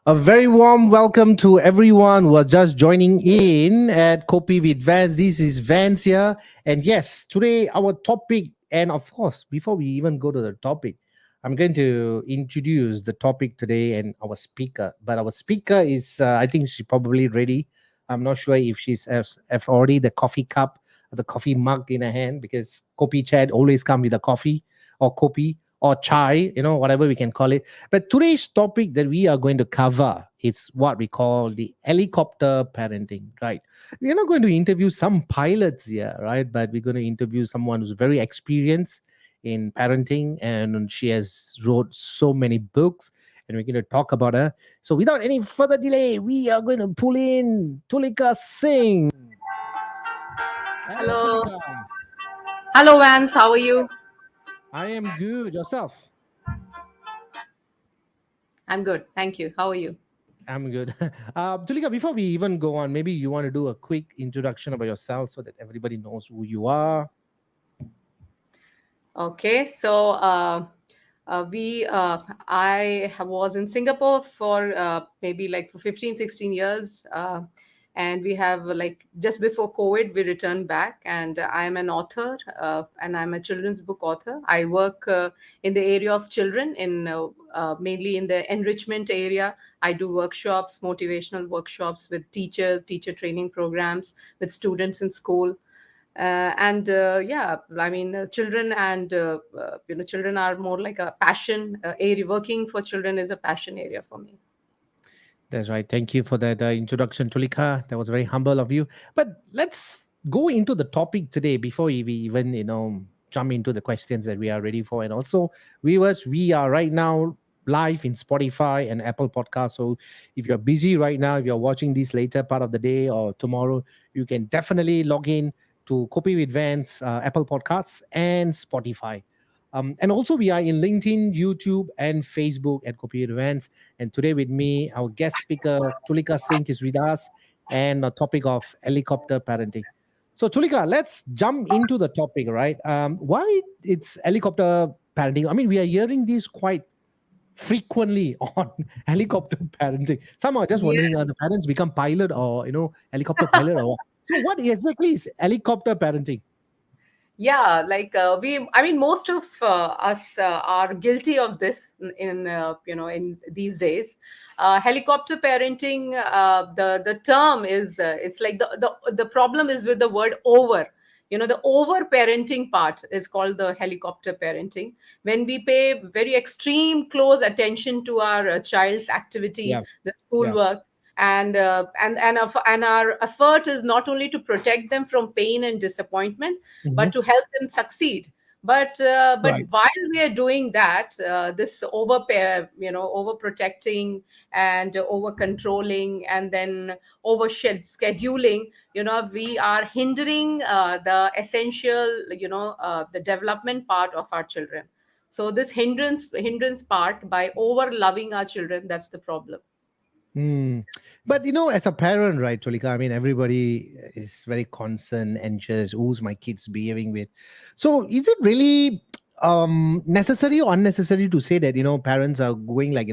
A very warm welcome to everyone who are just joining in at Kopi with Vance. This is Vance here. And yes, today our topic, and of course, before we even go to the topic, I'm going to introduce the topic today and our speaker. But our speaker is, I think she's probably ready. I'm not sure if she's have already the coffee cup, the coffee mug in her hand, because Kopi chat always come with a coffee or kopi or chai, whatever we can call it. But today's topic that we are going to cover is what we call the helicopter parenting, right? We're not going to interview some pilots here, right? But we're going to interview someone who's very experienced in parenting, and she has wrote so many books, and we're going to talk about her. So without any further delay, we are going to pull in Tulika Singh. Hello, Hello. Tulika. Hello, Vance. How are you? I am good. Yourself? I'm good. Thank you. How are you? I'm good. Tulika, before we even go on, maybe you want to do a quick introduction about yourself so that everybody knows who you are. Okay. We was in Singapore for maybe like for 15, 16 years. And we have like just before COVID, we returned back. And I'm an author and I'm a children's book author. I work in the area of children, mainly in the enrichment area. I do workshops, motivational workshops with teacher training programs with students in school. And yeah, I mean, children and children are more like a passion area. Working for children is a passion area for me. That's right. Thank you for that introduction, Tulika. That was very humble of you. But let's go into the topic today before we even, jump into the questions that we are ready for. And also, viewers, we are right now live in Spotify and Apple Podcasts. So if you're busy right now, if you're watching this later part of the day or tomorrow, you can definitely log in to Copy with Vance, Apple Podcasts, and Spotify. And also, we are in LinkedIn, YouTube, and Facebook at Copy with Vance. And today with me, our guest speaker, Tulika Singh, is with us, and a topic of helicopter parenting. So, Tulika, let's jump into the topic, right? Why it's helicopter parenting? I mean, we are hearing this quite frequently on helicopter parenting. Some are just Yeah. wondering, are the parents become pilot or, helicopter pilot or what? So, what exactly is helicopter parenting? Yeah, like I mean, most of us are guilty of this in these days. Helicopter parenting, the term is it's like the problem is with the word over. The over parenting part is called the helicopter parenting. When we pay very extreme close attention to our child's activity, Yeah, the yeah. schoolwork, and our effort is not only to protect them from pain and disappointment, Hmm. but to help them succeed. But Right. while we are doing that, this over protecting and over controlling and then over scheduling, we are hindering the development part of our children. So this hindrance part, by over loving our children, that's the problem. Hmm. But as a parent, right, Tulika, I mean, everybody is very concerned, anxious. Who's my kids behaving with? So, is it really necessary or unnecessary to say that parents are going like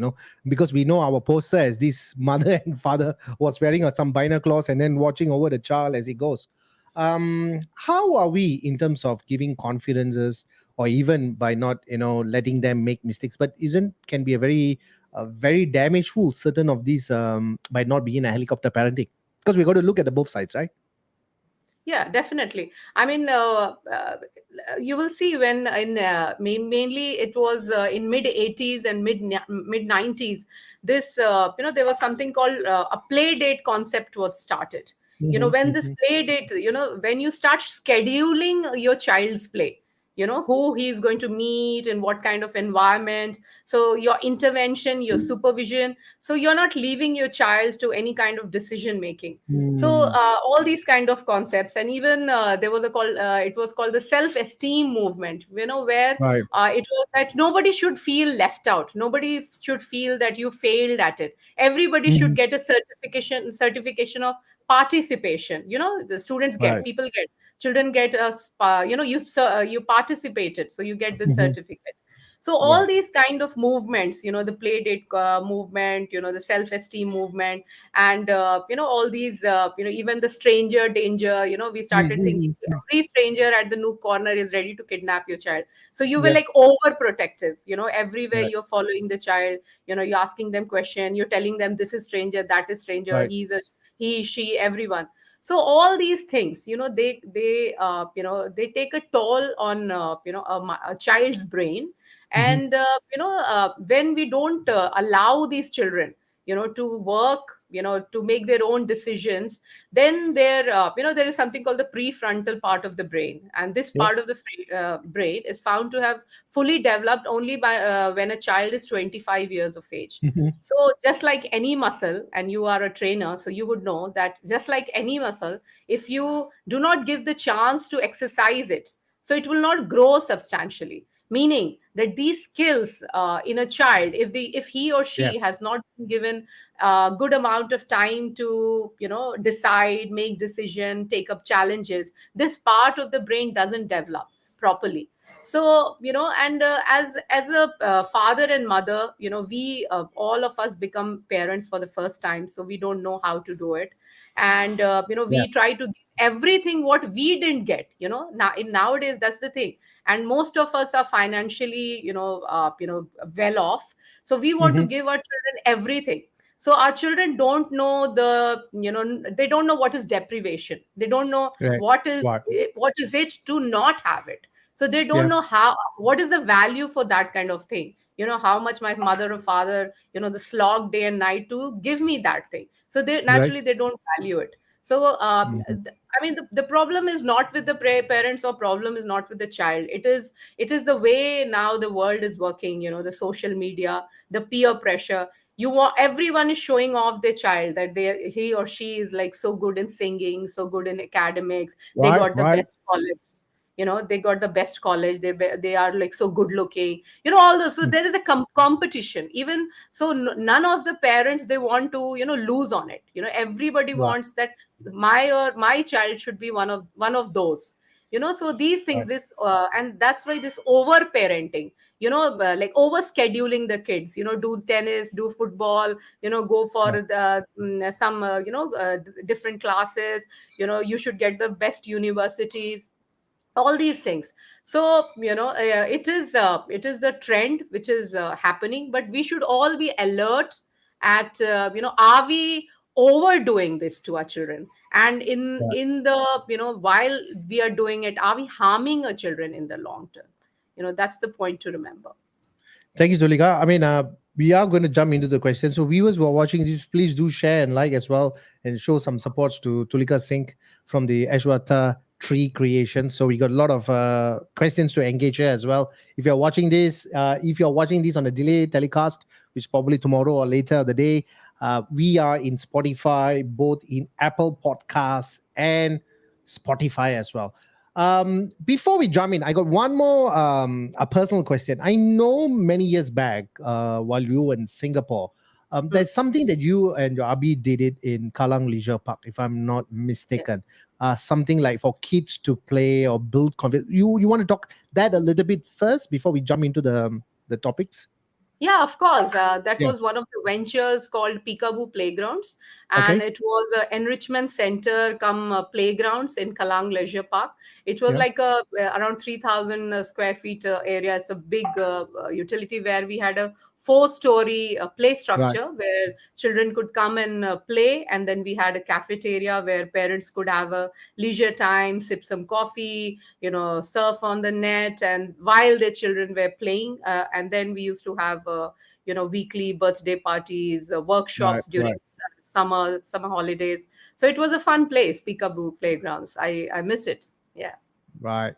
because we know our poster as this mother and father was wearing some binoculars and then watching over the child as he goes. How are we in terms of giving confidences or even by not letting them make mistakes? But isn't can be a very damageful certain of these by not being a helicopter parenting, because we got to look at the both sides, right? Yeah, definitely. I mean, you will see when mainly it was in mid 80s and mid 90s. This there was something called a play date concept was started. Hmm. When this Hmm. play date, when you start scheduling your child's play, who he's going to meet and what kind of environment. So your intervention, your supervision. So you're not leaving your child to any kind of decision making. So Hmm. all these kind of concepts, and even there was a call. It was called the self-esteem movement. Where Right. it was that nobody should feel left out. Nobody should feel that you failed at it. Everybody should Mhm. get a certification of participation. The students get, Right. people get, children get a you participated, so you get this Hmm. certificate. So all Right. these kind of movements, the play date movement, the self esteem movement, and all these, even the stranger danger, we started thinking Mm-hmm. every stranger at the nook corner is ready to kidnap your child. So you were Yep. like overprotective, everywhere Right. you're following the child, you're asking them question, you're telling them this is stranger, that is stranger, Right. he, she, everyone. So all these things, they take a toll on a child's brain. Mm-hmm. And when we don't allow these children to work, to make their own decisions, then there is something called the prefrontal part of the brain, and this Yep. part of the brain is found to have fully developed only by when a child is 25 years of age. Mm-hmm. So just like any muscle, and you are a trainer, so you would know that just like any muscle, if you do not give the chance to exercise it, so it will not grow substantially. Meaning that these skills in a child, if he or Yeah. she has not been given a good amount of time to decide, make decision, take up challenges, this part of the brain doesn't develop properly. So and as a father and mother, we all of us become parents for the first time, so we don't know how to do it. And Yeah. we try to give everything what we didn't get, now in nowadays, that's the thing. And most of us are financially well off, so we want to Mm-hmm. give our children everything. So our children don't know they don't know what is deprivation, they don't know Right. Right. what is it to not have it. So they don't Yeah. know how, what is the value for that kind of thing, how much my mother or father, the slog day and night to give me that thing. So they Right. naturally they don't value it. So Mm-hmm. I mean, the problem is not with the parents, or problem is not with the child. It is the way now the world is working, the social media, the peer pressure. You want, everyone is showing off their child that he or she is like so good in singing, so good in academics, they Right. got the Right. best college, they got the best college, they are like so good looking, all those. So there is a competition even. So none of the parents, they want to lose on it. Everybody Right. wants that my child should be one of those. So these things, Right. this and that's why this over parenting, like over scheduling the kids, do tennis, do football, go for Right. some different classes, you should get the best universities, all these things. So it is the trend which is happening, but we should all be alert at are we overdoing this to our children, and Right. in the while we are doing it, are we harming our children in the long term? That's the point to remember. Thank you, Zulika. I mean, we are going to jump into the question. So, viewers who are watching this, please do share and like as well, and show some supports to Tulika Singh from the Ashwata Tree Creation. So, we got a lot of questions to engage here as well. If you're watching this on a delay telecast, which probably tomorrow or later the day, we are in Spotify, both in Apple Podcasts and Spotify as well. Before we jump in, I got one more a personal question. I know many years back, while you were in Singapore, Hmm. there's something that you and your Abi did it in Kallang Leisure Park, if I'm not Yeah. mistaken. Something like for kids to play or build confidence. You want to talk that a little bit first before we jump into the topics? Yeah, of course. That Yeah. was one of the ventures called Peekaboo Playgrounds, and Okay. it was an enrichment center come playgrounds in Kalang Leisure Park. It was Yeah. like around 3,000 square feet area. It's a big utility where we had a four-story play Right. structure where children could come and play, and then we had a cafeteria where parents could have a leisure time, sip some coffee, surf on the net, and while their children were playing, and then we used to have weekly birthday parties, Right. workshops during Right. summer holidays. So it was a fun place, Peekaboo Playgrounds. I miss it. Yeah. Right.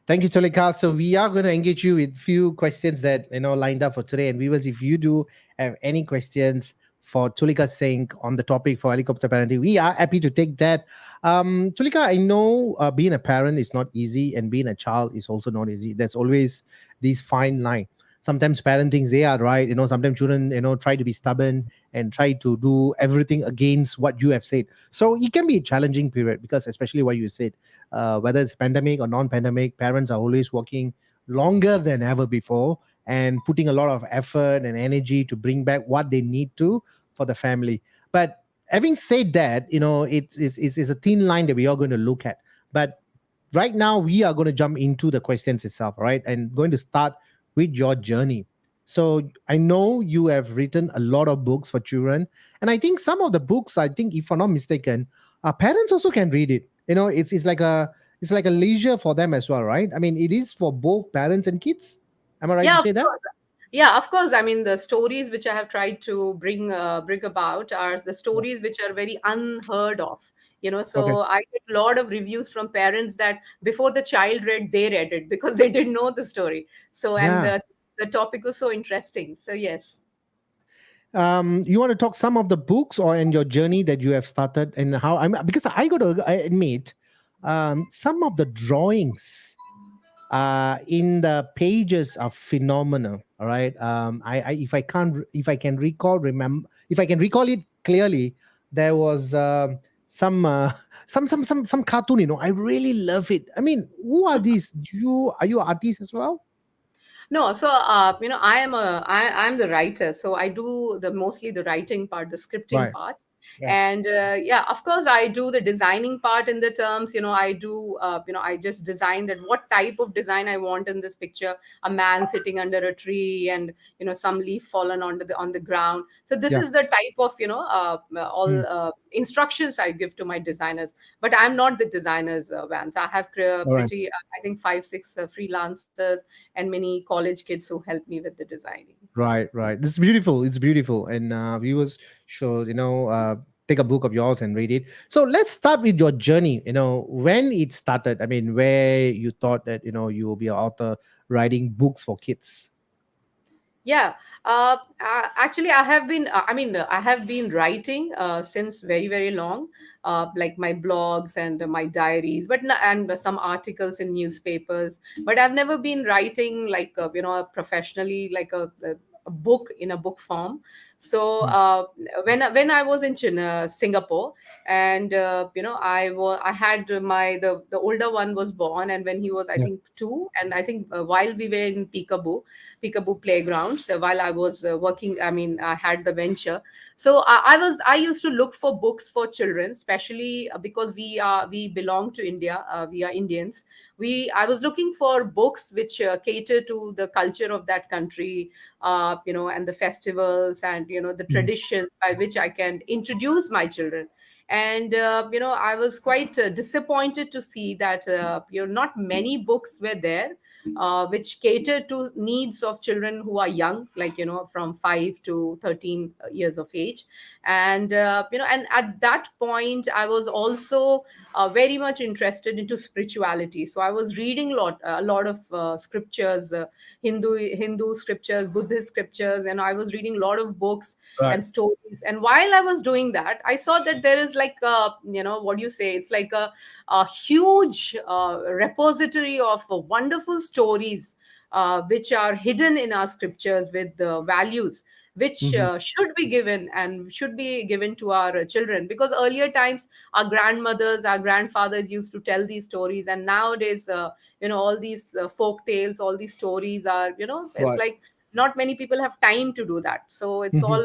Thank you, Tolika. So we are going to engage you with few questions that lined up for today. And viewers, if you do have any questions for Tulika Singh on the topic for helicopter parenting, we are happy to take that. Tulika, I know being a parent is not easy, and being a child is also not easy. There's always this fine line. Sometimes parent thinks they are right. Sometimes children, try to be stubborn and try to do everything against what you have said. So it can be a challenging period because, especially what you said, whether it's pandemic or non-pandemic, parents are always working longer than ever before, and putting a lot of effort and energy to bring back what they need to for the family. But having said that, it's a thin line that we are going to look at. But right now we are going to jump into the questions itself, right? And going to start with your journey. So I know you have written a lot of books for children, and I think some of the books, I think, if I'm not mistaken, parents also can read it. It's like a leisure for them as well, right? I mean, it is for both parents and kids. Am I right to Yeah, of say that? course. Yeah, of course. I mean, the stories which I have tried to bring about are the stories which are very unheard of. Okay. So I get a lot of reviews from parents that before the child read, they read it because they didn't know the story. So, and Yeah. the topic was so interesting. So yes. You want to talk some of the books or and your journey that you have started, and how I'm, because I got to admit, some of the drawings in the pages are phenomenal. All right. If I can't, if I can recall, remember, if I can recall it clearly, there was some cartoon. I really love it. I mean, who are these? Are you artists as well? No, so I'm the writer, so I do the mostly the writing part, the scripting Right. part, Yeah. and yeah, of course I do the designing part in the terms. I do I just design that what type of design I want in this picture, a man sitting under a tree, and some leaf fallen on the ground. So this Yeah. is the type of Mm. all instructions I give to my designers. But I'm not the designers, Vance. I have All right. pretty I think 5 6 freelancers and many college kids who help me with the designing. Right, right. This is beautiful. It's beautiful. And viewers should, take a book of yours and read it. So let's start with your journey. When it started. I mean, where you thought that, you will be an author writing books for kids. Yeah, actually, I have been writing since very, very long, like my blogs and my diaries, and some articles in newspapers. But I've never been writing like professionally, like a book in a book form. So Mm. when I was in Singapore, and I had the older one was born, and when he was I Yeah. think 2, and I think while we were in Peekaboo playgrounds while I was working. I mean, I had the venture. So I used to look for books for children, especially because we belong to India. We are Indians. I was looking for books which cater to the culture of that country, and the festivals and the Mm. traditions by which I can introduce my children. And I was quite disappointed to see that not many books were there which cater to needs of children who are young, like from 5 to 13 years of age. And and at that point I was also very much interested into spirituality. So I was reading a lot of scriptures, Hindu scriptures, Buddhist scriptures, and I was reading a lot of books Right. and stories. And while I was doing that, I saw that there is like what do you say, it's like a huge repository of wonderful stories which are hidden in our scriptures with the values which Hmm. should be given and should be given to our children, because earlier times our grandmothers, our grandfathers used to tell these stories, and nowadays all these folk tales, all these stories are, it's Right. like not many people have time to do that. So it's Hmm. all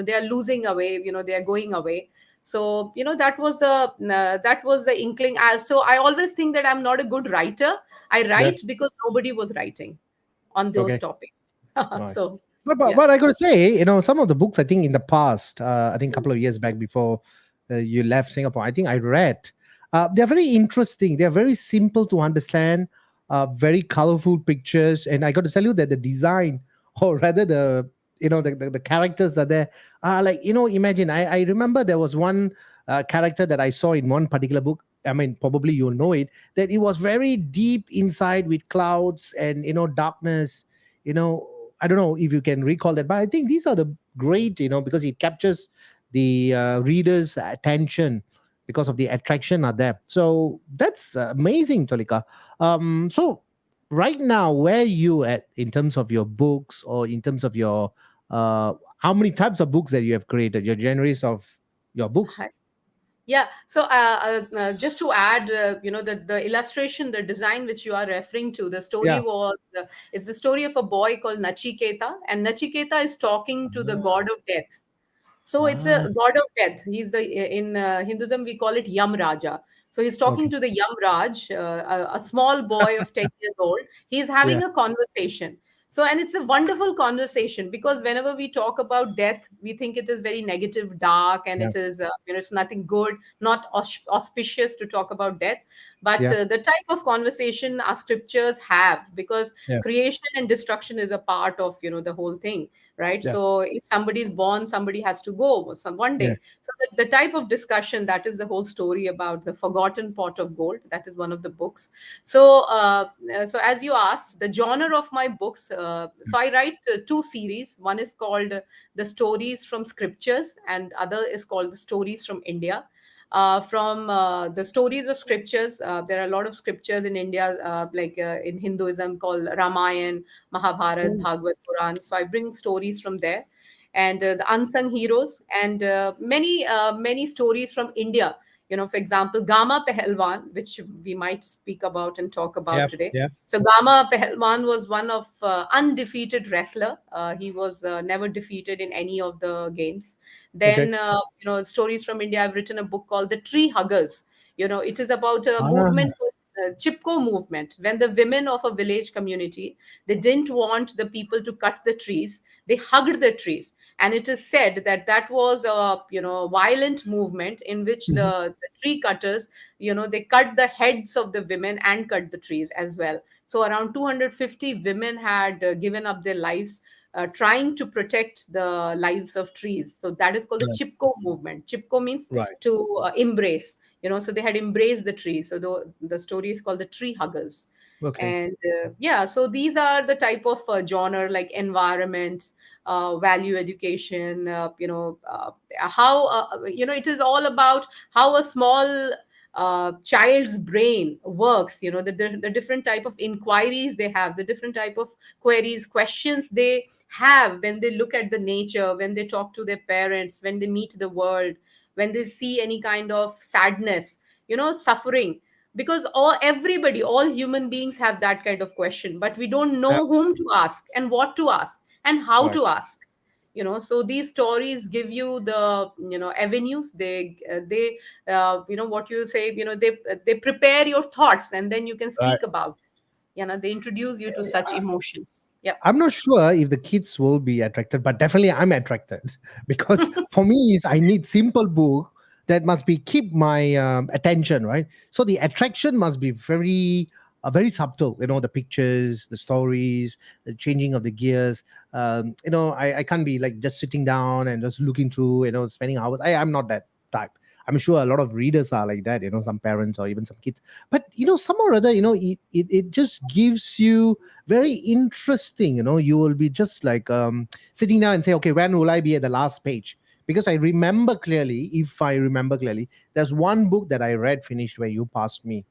they are losing away, they are going away. So that was the inkling. So I always think that I'm not a good writer. I Yeah. write because nobody was writing on those Okay. topics. Right. So But yeah. what I got to say, some of the books, I think in the past, I think a couple of years back before you left Singapore, I think I read. They're very interesting. They're very simple to understand. Very colorful pictures, and I got to tell you that the design, or rather the characters that there are like, imagine. I remember there was one character that I saw in one particular book. I mean, probably you'll know it. That it was very deep inside with clouds and darkness. you know I don't know if you can recall that, but I think these are the great, because it captures the reader's attention because of the attraction are there. So that's amazing, Tolika. So right now, where you at in terms of your books, or in terms of your how many types of books that you have created, your genres of your books? Yeah. So, just to add, the illustration, the design which you are referring to, the story Yeah. was is the story of a boy called Nachiketa, and Nachiketa is talking to the god of death. So it's Ah, a god of death. He's the in Hinduism we call it Yam Raja. So he's talking okay. to the Yam Raj, a small boy of 10 years old. He's Yeah. having a conversation. So and it's a wonderful conversation because whenever we talk about death, we think it is very negative, dark, and Yeah. it is it's nothing good, not auspicious to talk about death. But Yeah. the type of conversation our scriptures have, because Yeah. creation and destruction is a part of the whole thing, right? Yeah. So if somebody is born, somebody has to go some one Yeah. day. So the type of discussion, that is the whole story about the forgotten pot of gold. That is one of the books. So so as you asked, the genre of my books, so I write two series. One is called the stories from scriptures, and other is called the stories from India. From the stories of scriptures, there are a lot of scriptures in India, in Hinduism, called Ramayan, Mahabharat, Oh, Bhagavad, Quran. So I bring stories from there, and the unsung heroes, and many stories from India. For example, Gama Pehelwan, which we might speak about and talk about yeah. today. Yeah. So Gama Pehelwan was one of undefeated wrestler. He was never defeated in any of the games. Okay. Then stories from India. I've written a book called The Tree Huggers. It is about a Ah, movement. Chipko movement, when the women of a village community, they didn't want the people to cut the trees, they hugged the trees. And it is said that that was a violent movement in which mhm. the tree cutters, they cut the heads of the women and cut the trees as well. So around 250 women had given up their lives trying to protect the lives of trees. So that is called the Right. Chipko movement. Chipko means Right. to embrace. So they had embraced the tree. So the story is called the Tree Huggers. Okay. And yeah, so these are the type of genre, like environment, value education, how it is all about how a small child's brain works, the different type of inquiries they have, the different type of queries, questions they have when they look at the nature, when they talk to their parents, when they meet the world, when they see any kind of sadness, suffering. Because all human beings have that kind of question, but we don't Yeah. know whom to ask and what to ask and how Right. to ask. So these stories give you the avenues. They what you say, they prepare your thoughts, and then you can Right. speak about. They introduce you to such emotions. Yep. I'm not sure if the kids will be attracted, but definitely I'm attracted because for me, is I need simple book that must be keep my attention, right? So the attraction must be very subtle. The pictures, the stories, the changing of the gears. I can't be like just sitting down and just looking through. Spending hours. I'm not that type. I'm sure a lot of readers are like that. Some parents or even some kids. But some or other, it just gives you very interesting. You will be just like sitting down and say, okay, when will I be at the last page? Because I remember clearly, if I remember clearly, there's one book that I read finished where you passed me,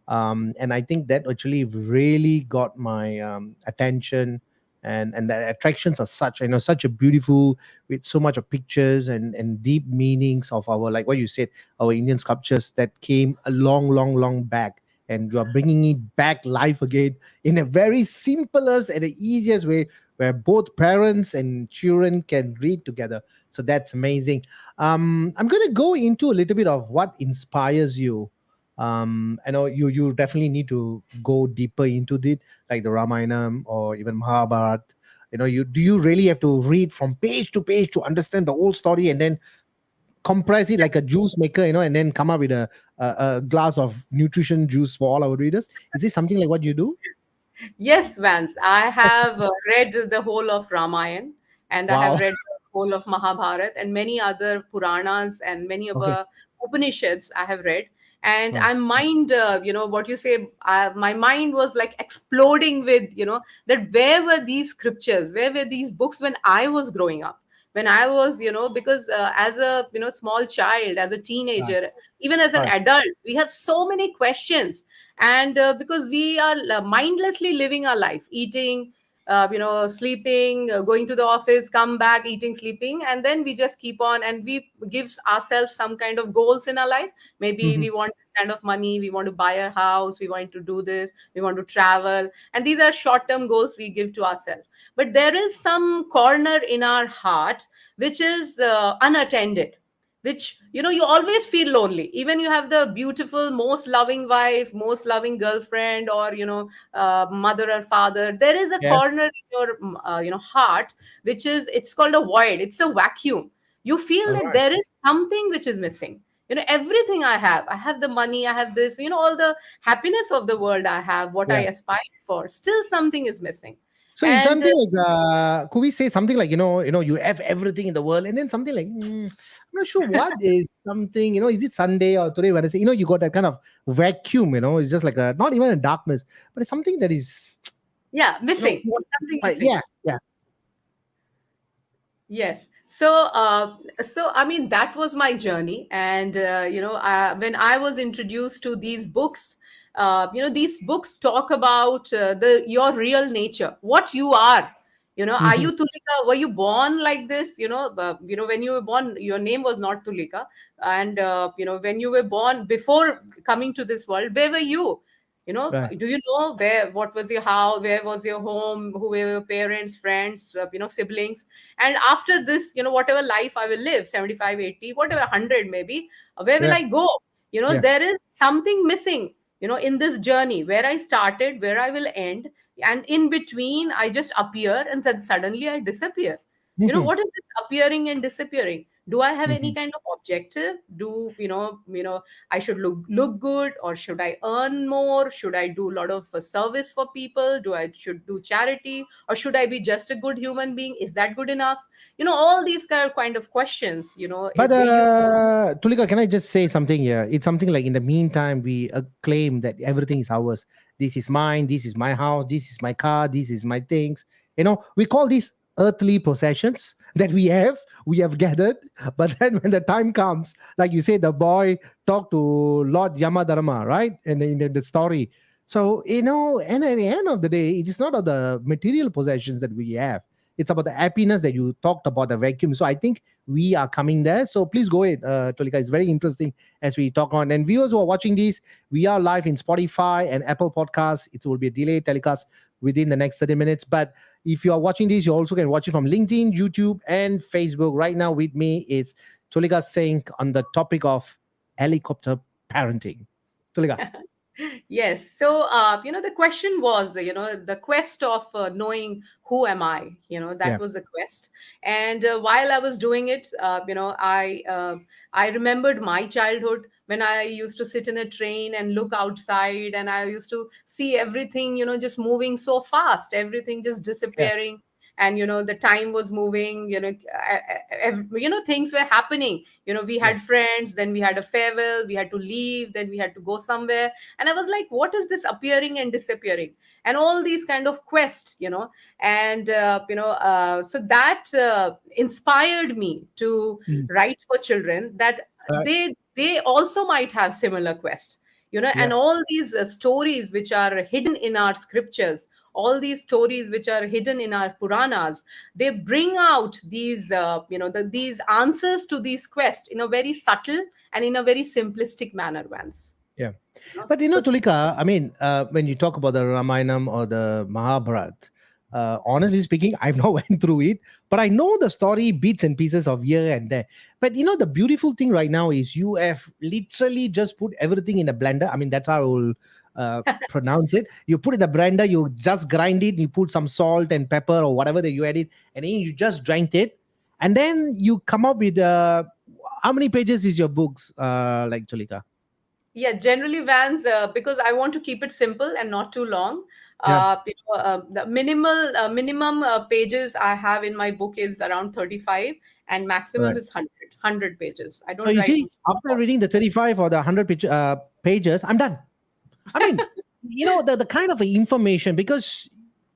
and I think that actually really got my attention. And the attractions are such, such a beautiful, with so much of pictures and deep meanings of our, like what you said, our Indian sculptures that came a long, long, long back, and you are bringing it back life again in a very simplest and the easiest way, where both parents and children can read together. So that's amazing. I'm going to go into a little bit of what inspires you. I know you definitely need to go deeper into it, like the Ramayana or even Mahabharata. You really have to read from page to page to understand the whole story, and then compress it like a juice maker, and then come up with a glass of nutrition juice for all our readers. Is this something like what you do? Yes, Vance. I have read the whole of Ramayan, and I have Wow. read the whole of Mahabharat and many other Puranas and many of Okay. Upanishads I have read. And Wow. I mind, what you say, my mind was like exploding with, that where were these scriptures? Where were these books when I was growing up? When I was, because as a, small child, as a Right. teenager, even as an Right. adult, we have so many questions. And because we are mindlessly living our life, eating, sleeping, going to the office, come back, eating, sleeping, and then we just keep on, and we gives ourselves some kind of goals in our life. Maybe Hmm. we want this kind of money, we want to buy a house, we want to do this, we want to travel, and these are short term goals we give to ourselves. But there is some corner in our heart which is unattended, which you always feel lonely, even you have the beautiful, most loving wife, most loving girlfriend, or mother or father. There is a Yeah. corner in your heart, which is, it's called a void, it's a vacuum. You feel All that right. there is something which is missing. Everything I have the money, I have this, all the happiness of the world I have, what I Yeah. aspired for, still something is missing. So it's And something like, could we say something like, you have everything in the world, and then something like, I'm not sure what is something, is it Sunday or today Wednesday? You got that kind of vacuum, it's just like a, not even a darkness, but it's something that is, yeah, missing, you want to something fight. missing. Yeah, yeah. Yes. So I mean, that was my journey, and when I was introduced to these books, these books talk about the your real nature, what you are. Are Hmm. you Tulika? Were you born like this? When you were born, your name was not Tulika, and when you were born, before coming to this world, where were you? Right. Do you know where? What was your house? Where was your home? Who were your parents, friends, siblings? And after this, whatever life I will live, 75, 80, whatever, 100 maybe, where will Yeah, I go? yeah. There is something missing, in this journey, where I started, where I will end, and in between I just appear, and then suddenly I disappear. Hmm. What is this appearing and disappearing? Do I have any Hmm. kind of objective? Do I should look good, or should I earn more? Should I do a lot of service for people? Do I should do charity, or should I be just a good human being? Is that good enough? All these kind of questions, But we use. Tulika, can I just say something here? It's something like, in the meantime, we claim that everything is ours. This is mine. This is my house. This is my car. This is my things. We call these earthly possessions that we have. We have gathered. But then when the time comes, like you say, the boy talked to Lord Yamadharma, right? And in the story. So, and at the end of the day, it is not of the material possessions that we have. It's about the happiness that you talked about, the vacuum. So I think we are coming there. So please go ahead, Tolika. It's very interesting as we talk on. And viewers who are watching this, we are live in Spotify and Apple Podcasts. It will be a delayed telecast within the next 30 minutes. But if you are watching this, you also can watch it from LinkedIn, YouTube, and Facebook. Right now with me is Tolika saying on the topic of helicopter parenting. Tolika. Yes. So, the question was, the quest of knowing who am I. That Yeah. was the quest. And while I was doing it, I remembered my childhood, when I used to sit in a train and look outside, and I used to see everything, just moving so fast, everything just Yeah. disappearing. And the time was moving, things were happening. We Yeah. had friends, then we had a farewell, we had to leave, then we had to go somewhere. And I was like, what is this appearing and disappearing, and all these kind of quests. And so that inspired me to Mm. write for children, that Right. they also might have similar quests. And Yeah. all these stories which are hidden in our scriptures, all these stories which are hidden in our Puranas, they bring out these these answers to these quests in a very subtle and in a very simplistic manner, Vance. Yeah. No? But So Tulika, I mean, when you talk about the Ramayanam or the Mahabharata, honestly speaking, I've not went through it, but I know the story bits and pieces of here and there. But the beautiful thing right now is you have literally just put everything in a blender. I mean, that's how I will pronounce it. You put in the blender, you just grind it, you put some salt and pepper or whatever that you added, and then you just drank it, and then you come up with how many pages is your books, like Tulika? yeah, generally, Vans, because I want to keep it simple and not too long. Yeah. The minimum pages I have in my book is around 35, and maximum Right. is 100 pages. I So don't you write see, after more. reading the 35 or the 100 pages, I'm done. I mean, the kind of information, because,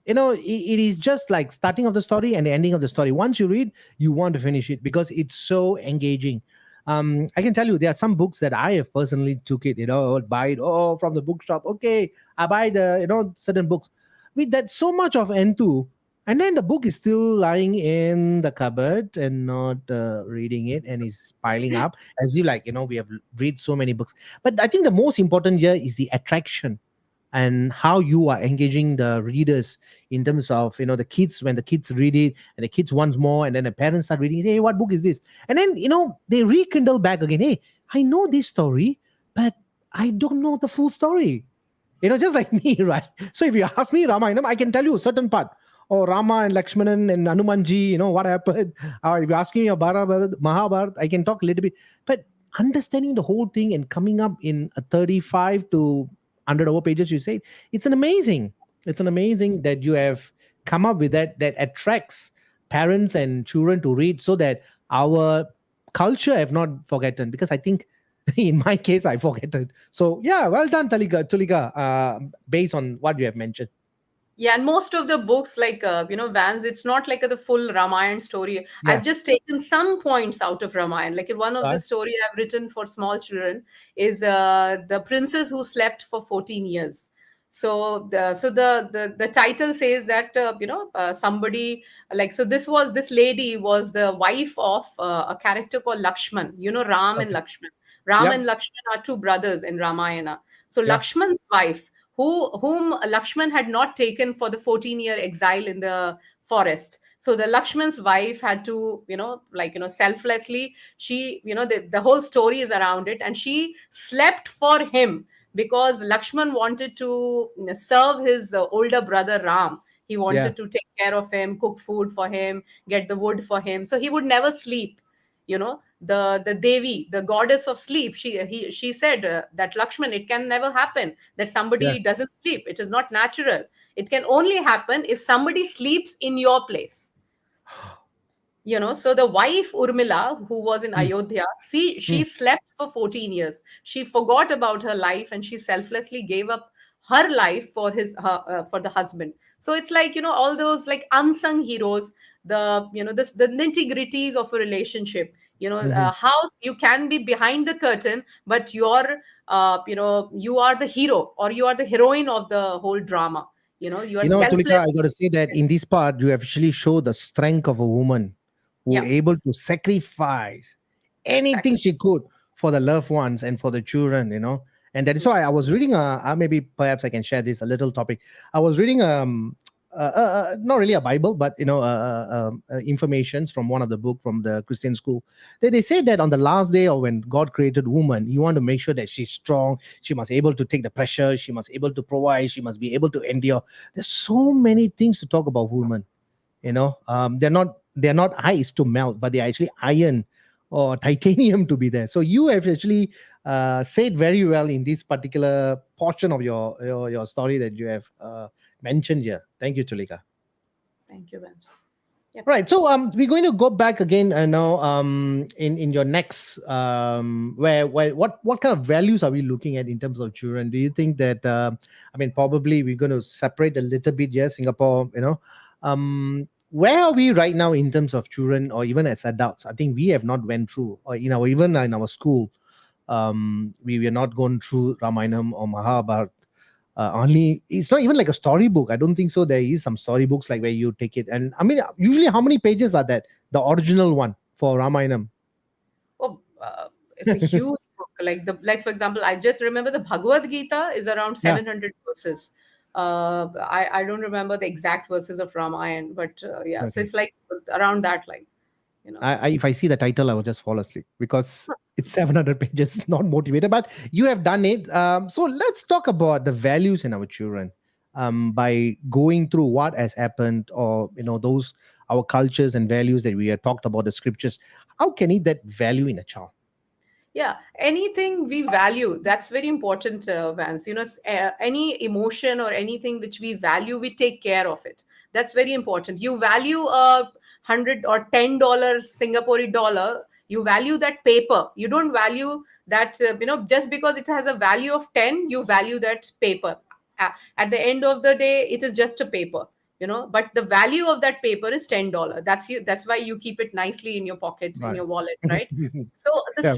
it is just like starting of the story and the ending of the story. Once you read, you want to finish it because it's so engaging. I can tell you there are some books that I have personally took it, I would buy it, from the bookshop. Okay, I buy the, certain books. With that so much of Entu. And then the book is still lying in the cupboard and not reading it, and is piling up. As you like, we have read so many books. But I think the most important here is the attraction and how you are engaging the readers in terms of the kids. When the kids read it and the kids wants more, and then the parents start reading, say, hey, what book is this? And then they rekindle back again. Hey, I know this story, but I don't know the full story. Just like me, right? So if you ask me Ramayana, I can tell you a certain part. Oh, Rama and Lakshmanan and Hanumanji, what happened. Or if you ask me about Mahabharat, I can talk a little bit. But understanding the whole thing and coming up in a 35 to 100 over pages, you say, it's an amazing that you have come up with that attracts parents and children to read, so that our culture have not forgotten. Because I think in my case, I forget it. So yeah, well done, Tulika, based on what you have mentioned. Yeah, and most of the books, like Vans, it's not like the full Ramayana story. I've Yeah. just taken some points out of Ramayana. Like in one of the Right. story I've written for small children is the princess who slept for 14 years. So the title says that somebody, like, so this lady was the wife of a character called Lakshman. Ram and Okay. Lakshman. Ram Yep. and Lakshman are two brothers in Ramayana. So Yeah. Lakshman's wife, whom Lakshman had not taken for the 14-year exile in the forest. So the Lakshman's wife had to, selflessly, the whole story is around it, and she slept for him because Lakshman wanted to serve his older brother Ram. He Yeah. wanted to take care of him, cook food for him, get the wood for him. So he would never sleep. The Devi, the goddess of sleep, she said that Lakshman, it can never happen that Yeah. somebody doesn't sleep. It is not natural. It can only happen if somebody sleeps in your place. So the wife Urmila, who was in Mm, Ayodhya, she mm. slept for 14 years. She forgot about her life and she selflessly gave up her life for for the husband. So it's like, all those like unsung heroes, the nitty-gritties of a relationship. Mhm. How you can be behind the curtain, but you are the hero or you are the heroine of the whole drama. You are Tulika, selfless. I got to say that in this part, you actually show the strength of a woman who Yeah, able to sacrifice anything exactly. she could for the loved ones and for the children. And that is why I was reading maybe perhaps I can share this a little topic. I was reading not really a Bible, but informations from one of the book from the Christian school. They say that on the last day, or when God created woman, you want to make sure that she's strong. She must able to take the pressure. She must able to provide. She must be able to endure. There's so many things to talk about women. They're not ice to melt, but they're actually iron or titanium to be there. So you have actually said very well in this particular portion of your story that you have mentioned here. Thank you, Tulika. Thank you, Ben. Yep. Right. So we're going to go back again now in your next where what kind of values are we looking at in terms of children? Do you think that I mean, probably we're going to separate a little bit, yes, Singapore, where are we right now in terms of children, or even as adults? I think we have not went through, or even in our school, we were not going through Ramayana or Mahabharata. Only it's not even like a storybook. I don't think so. There is some storybooks like where you take it, and I mean, usually how many pages are that? The original one for Ramayana. Oh, it's a huge book. Like for example, I just remember the Bhagavad Gita is around Yeah. 700 verses. I don't remember the exact verses of Ramayana, but yeah, so Okay. it's like around that, like you know. If I see the title, I will just fall asleep because it's 700 pages. Not motivated, but you have done it. So let's talk about the values in our children. By going through what has happened, or those our cultures and values that we have talked about, the scriptures. How can it that value in a child? Yeah, anything we value, that's very important, Vance. Any emotion or anything which we value, we take care of it. That's very important. You value a $100 or $10 Singaporean dollar. You value that paper. You don't value that, just because it has a value of 10, you value that paper. At the end of the day, it is just a paper. But the value of that paper is $10. That's why you keep it nicely in your pocket, in Right. your wallet, right? So Yeah.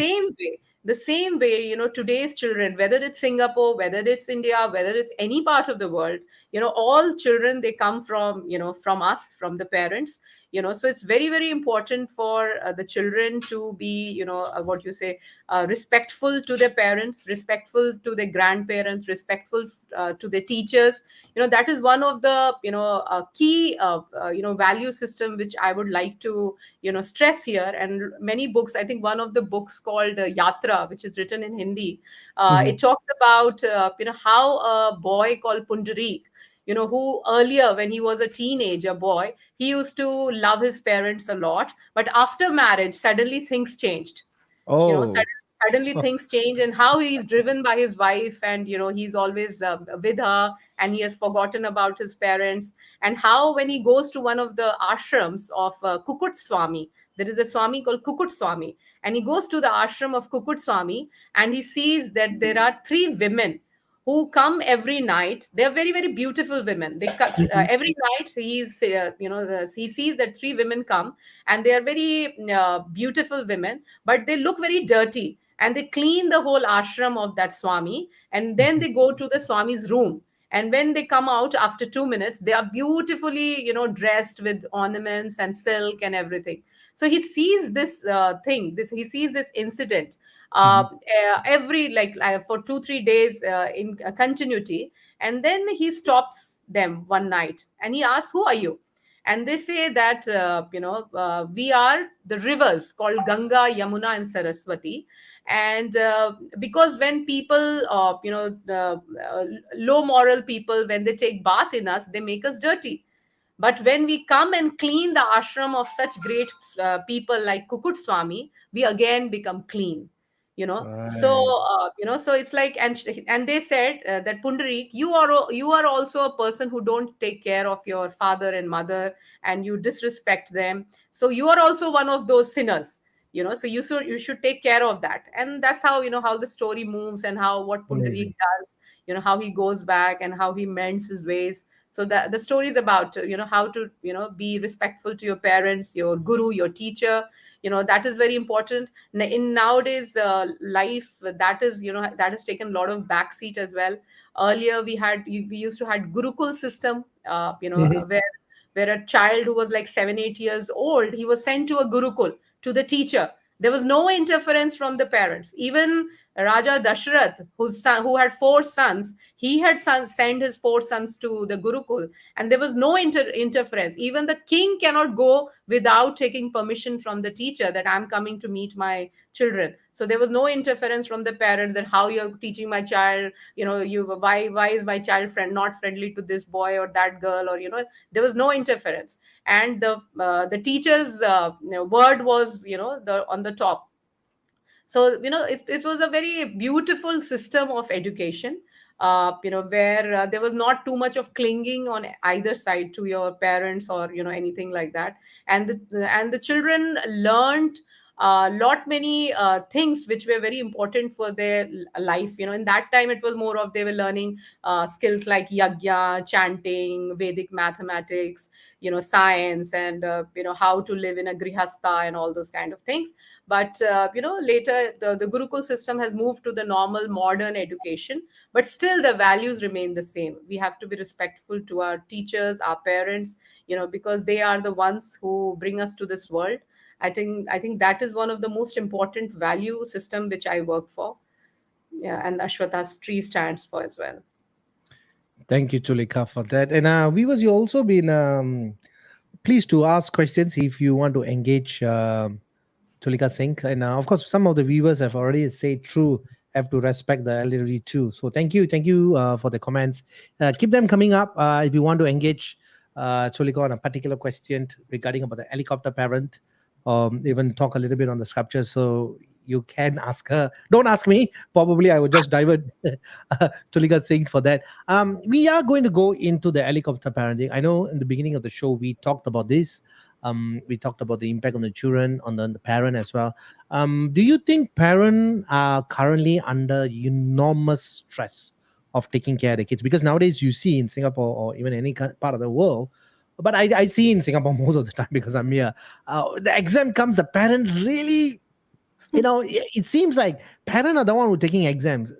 the same way, today's children, whether it's Singapore, whether it's India, whether it's any part of the world, all children, they come from, from us, from the parents. So it's very, very important for the children to be, what you say, respectful to their parents, respectful to their grandparents, respectful to their teachers. That is one of the, key value system which I would like to, stress here. And many books, I think one of the books called Yatra, which is written in Hindi, Mhm. it talks about how a boy called Pundarik, who earlier, when he was a teenager boy, he used to love his parents a lot, but after marriage suddenly things changed. Oh. Suddenly things change, and how he's driven by his wife, and he's always with her, and he has forgotten about his parents. And how, when he goes to one of the ashrams of Kukut Swami, there is a Swami called Kukut Swami, and he goes to the ashram of Kukut Swami, and he sees that there are three women who come every night. They're very, very beautiful women. They Mhm. every night he sees that three women come, and they are very beautiful women, but they look very dirty, and they clean the whole ashram of that Swami, and then Mhm. they go to the Swami's room. And when they come out after 2 minutes, they are beautifully, dressed with ornaments and silk and everything. So he sees this he sees this incident Mhm. every, like, for 2 3 days in continuity. And then he stops them one night, and he asks, who are you? And they say that we are the rivers called Ganga, Yamuna, and Saraswati. And because when people, low moral people, when they take bath in us, they make us dirty. But when we come and clean the ashram of such great people like Kukut Swami, we again become clean. So Right. so it's like, and they said that, Pundarik, you are also a person who don't take care of your father and mother, and you disrespect them. So you are also one of those sinners. So you should take care of that. And that's how, how the story moves, and how, what Pundarik Amazing. does, how he goes back and how he mends his ways. So the story is about, how to, be respectful to your parents, your guru, your teacher. That is very important. In nowadays life, that is, that has taken a lot of backseat as well. Earlier we used to had Gurukul system, Mhm. where a child who was like 7 8 years old, he was sent to a Gurukul, to the teacher. There was no interference from the parents. Even Raja Dashrath, who had four sons, he had sent his four sons to the Gurukul, and there was no interference. Even the king cannot go without taking permission from the teacher, that I'm coming to meet my children. So there was no interference from the parents, that how you're teaching my child, why is my child not friendly to this boy or that girl, or there was no interference. And the teacher's word was, the on the top. So it was a very beautiful system of education, where there was not too much of clinging on either side to your parents, or anything like that. And the children learned a lot many things which were very important for their life. In that time, it was more of, they were learning skills like yagya, chanting, Vedic mathematics, science, and how to live in a grihastha and all those kind of things. But later, the Gurukul system has moved to the normal modern education, but still the values remain the same. We have to be respectful to our teachers, our parents, because they are the ones who bring us to this world. I think that is one of the most important value system which I work for. Yeah, and Ashwata's tree stands for as well. Thank you, Tulika, for that. And viewers, you also been pleased to ask questions if you want to engage Tulika Singh. And of course, some of the viewers have already said true, have to respect the elderly too. So thank you for the comments. Keep them coming up if you want to engage Tulika on a particular question regarding about the helicopter parent, even talk a little bit on the scriptures. So you can ask her. Don't ask me. Probably I would just divert Tulika Singh for that. We are going to go into the helicopter parenting. I know in the beginning of the show we talked about this. We talked about the impact on the children, on the parent as well. Do you think parents are currently under enormous stress of taking care of the kids? Because nowadays you see in Singapore or even any part of the world, but I see in Singapore most of the time because I'm here. The exam comes, the parents really, it seems like parents are the one who taking exams.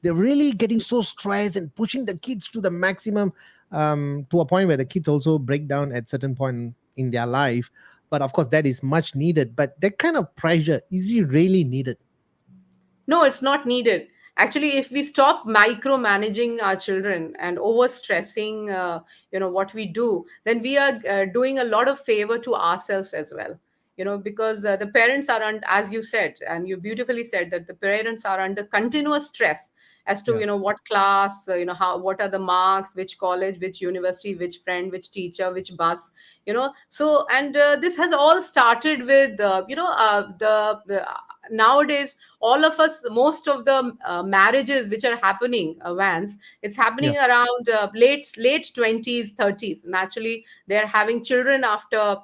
they're really getting so stressed and pushing the kids to the maximum, to a point where the kids also break down at certain point in their life. But of course that is much needed, but that kind of pressure, is it really needed? No, it's not needed. Actually, if we stop micromanaging our children and overstressing, what we do, then we are doing a lot of favor to ourselves as well. Because the parents are, as you said, and you beautifully said that the parents are under continuous stress as to Yeah. what class, how, what are the marks, which college, which university, which friend, which teacher, which bus. So, and this has all started with the nowadays, all of us, most of the marriages which are happening, Vans, it's Yeah. happening around late 20s 30s. Naturally, they're having children after,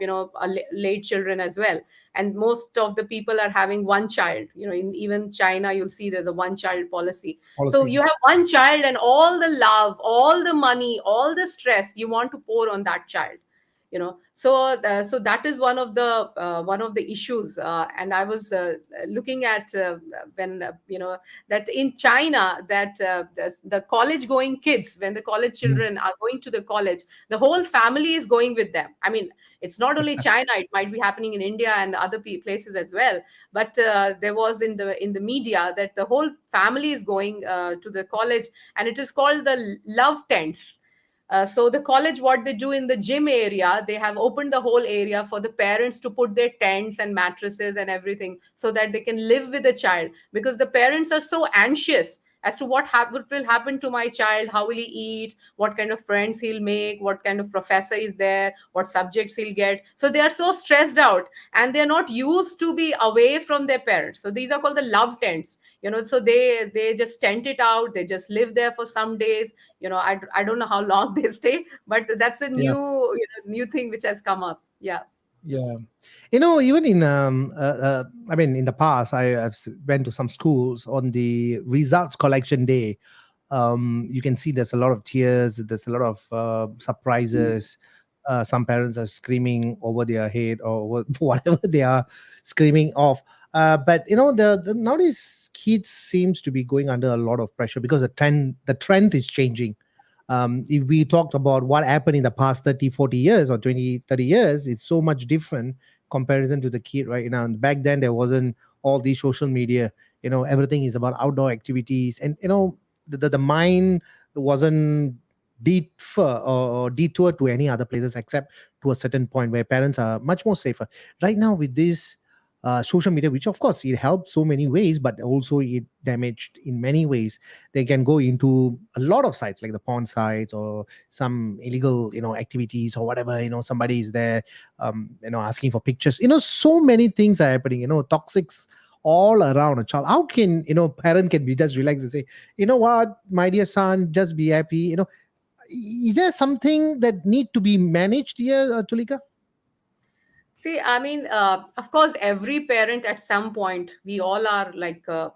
late children as well. And most of the people are having one child. In even China, you'll see there's a one child policy. So Policy. you have one child, and all the love, all the money, all the stress you want to pour on that child. So that is one of the issues. And I was looking at, when that in China, that the college going kids, when the college Mm. children are going to the college, the whole family is going with them. I mean, it's not only China, it might be happening in India and other places as well. But there was in the media that the whole family is going to the college, and it is called the love tents. So the college, what they do in the gym area, they have opened the whole area for the parents to put their tents and mattresses and everything, so that they can live with the child, because the parents are so anxious as to what will happen to my child, how will he eat, what kind of friends he'll make, what kind of professor is there, what subjects he'll get. So they are so stressed out, and they're not used to be away from their parents. So these are called the love tents. So they just tent it out, they just live there for some days. I don't know how long they stay, but that's a Yeah. new thing which has come up. Yeah. Yeah. Even in I mean, in the past, I've went to some schools on the results collection day. You can see there's a lot of tears, there's a lot of surprises. Some parents are screaming over their head or whatever they are screaming off. But the nowadays kids seems to be going under a lot of pressure because the trend is changing. If we talked about what happened in the past 30, 40 years or 20, 30 years, it's so much different comparison to the kid right now. And back then there wasn't all these social media. Everything is about outdoor activities, and the mind wasn't defer or detour to any other places except to a certain point where parents are much more safer. Right now with this social media, which of course it helped so many ways, but also it damaged in many ways. They can go into a lot of sites like the porn sites or some illegal activities or whatever. Somebody is there asking for pictures. So many things are happening. Toxics all around a child. How can parent can be just relax and say, what, my dear son, just be happy. Is there something that need to be managed here, Tulika? See, I mean, of course, every parent at some point, we all are like, a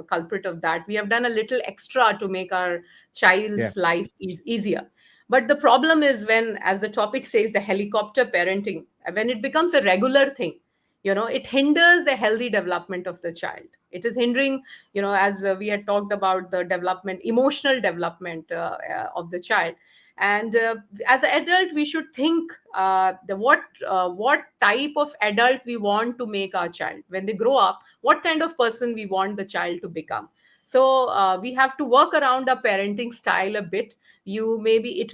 culprit of that. We have done a little extra to make our Yeah. child's life easier. But the problem is when, as the topic says, the helicopter parenting, when it becomes a regular thing, it hinders the healthy development of the child. It is hindering, as we had talked about, the development, emotional development of the child. And as an adult, we should think what type of adult we want to make our child when they grow up, what kind of person we want the child to become. So we have to work around our parenting style a bit. Maybe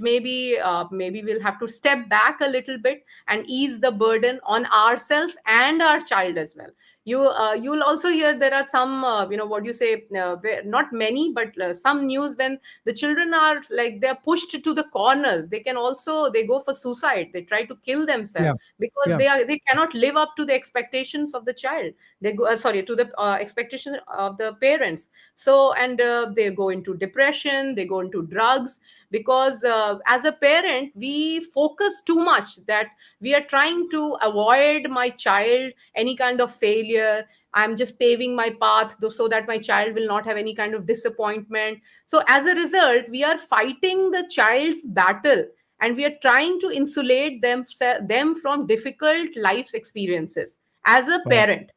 we'll have to step back a little bit and ease the burden on ourselves and our child as well. You'll also hear there are some, what you say, not many, but some news when the children are like, they're pushed to the corners. They go for suicide, they try to kill themselves, Yeah. because Yeah. they cannot live up to the expectations of the child. They go, sorry, to the expectation of the parents. So, and they go into depression, they go into drugs, because as a parent we focus too much that we are trying to avoid my child any kind of failure. I'm just paving my path so that my child will not have any kind of disappointment. So as a result, we are fighting the child's battle, and we are trying to insulate them from difficult life's experiences as a Right. parent.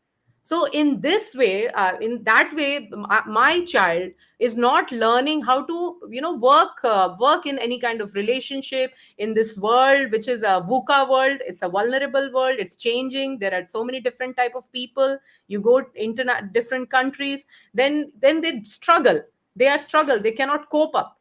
So in this way, in that way, my child is not learning how to, work in any kind of relationship in this world, which is a VUCA world. It's a vulnerable world. It's changing. There are so many different type of people. You go into different countries, then they struggle. They are struggle. They cannot cope up.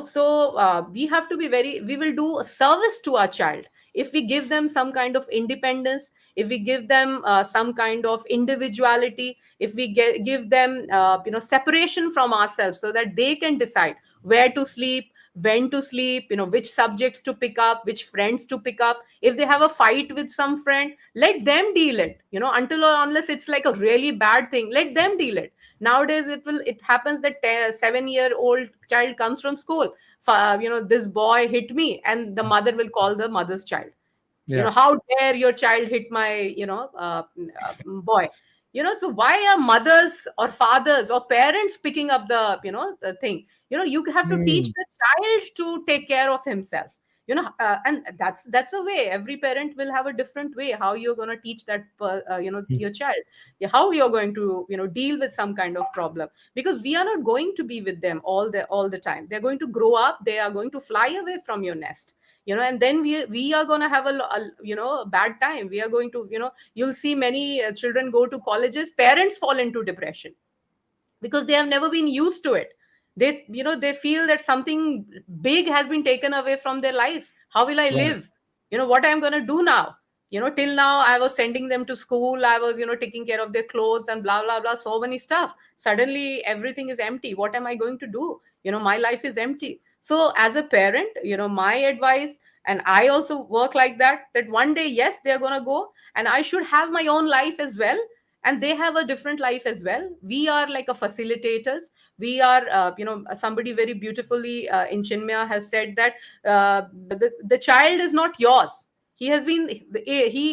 So we have to be very. We will do a service to our child if we give them some kind of independence, if we give them some kind of individuality, if we give them separation from ourselves, so that they can decide where to sleep, when to sleep, which subjects to pick up, which friends to pick up. If they have a fight with some friend, let them deal it, until or unless it's like a really bad thing, let them deal it. Nowadays it happens that 7-year-old child comes from school, this boy hit me, and the mother will call the mother's child. Yeah. How dare your child hit my boy. So why are mothers or fathers or parents picking up the thing? You have to teach Mm, the child to take care of himself. And that's a way. Every parent will have a different way how you're going to teach that mm, your child. Yeah, how you're going to deal with some kind of problem, because we are not going to be with them all the time. They're going to grow up, they are going to fly away from your nest. And then we are going to have a bad time. We are going to, you'll see many children go to colleges, parents fall into depression because they have never been used to it. They feel that something big has been taken away from their life. How will I right. live? What I'm going to do now? Till now I was sending them to school, I was taking care of their clothes and blah blah blah, so many stuff. Suddenly everything is empty. What am I going to do? My life is empty. So as a parent, my advice, and I also work like that one day, yes, they're going to go, and I should have my own life as well, and they have a different life as well. We are like a facilitators. We are somebody very beautifully in Chinmaya has said that the child is not yours. He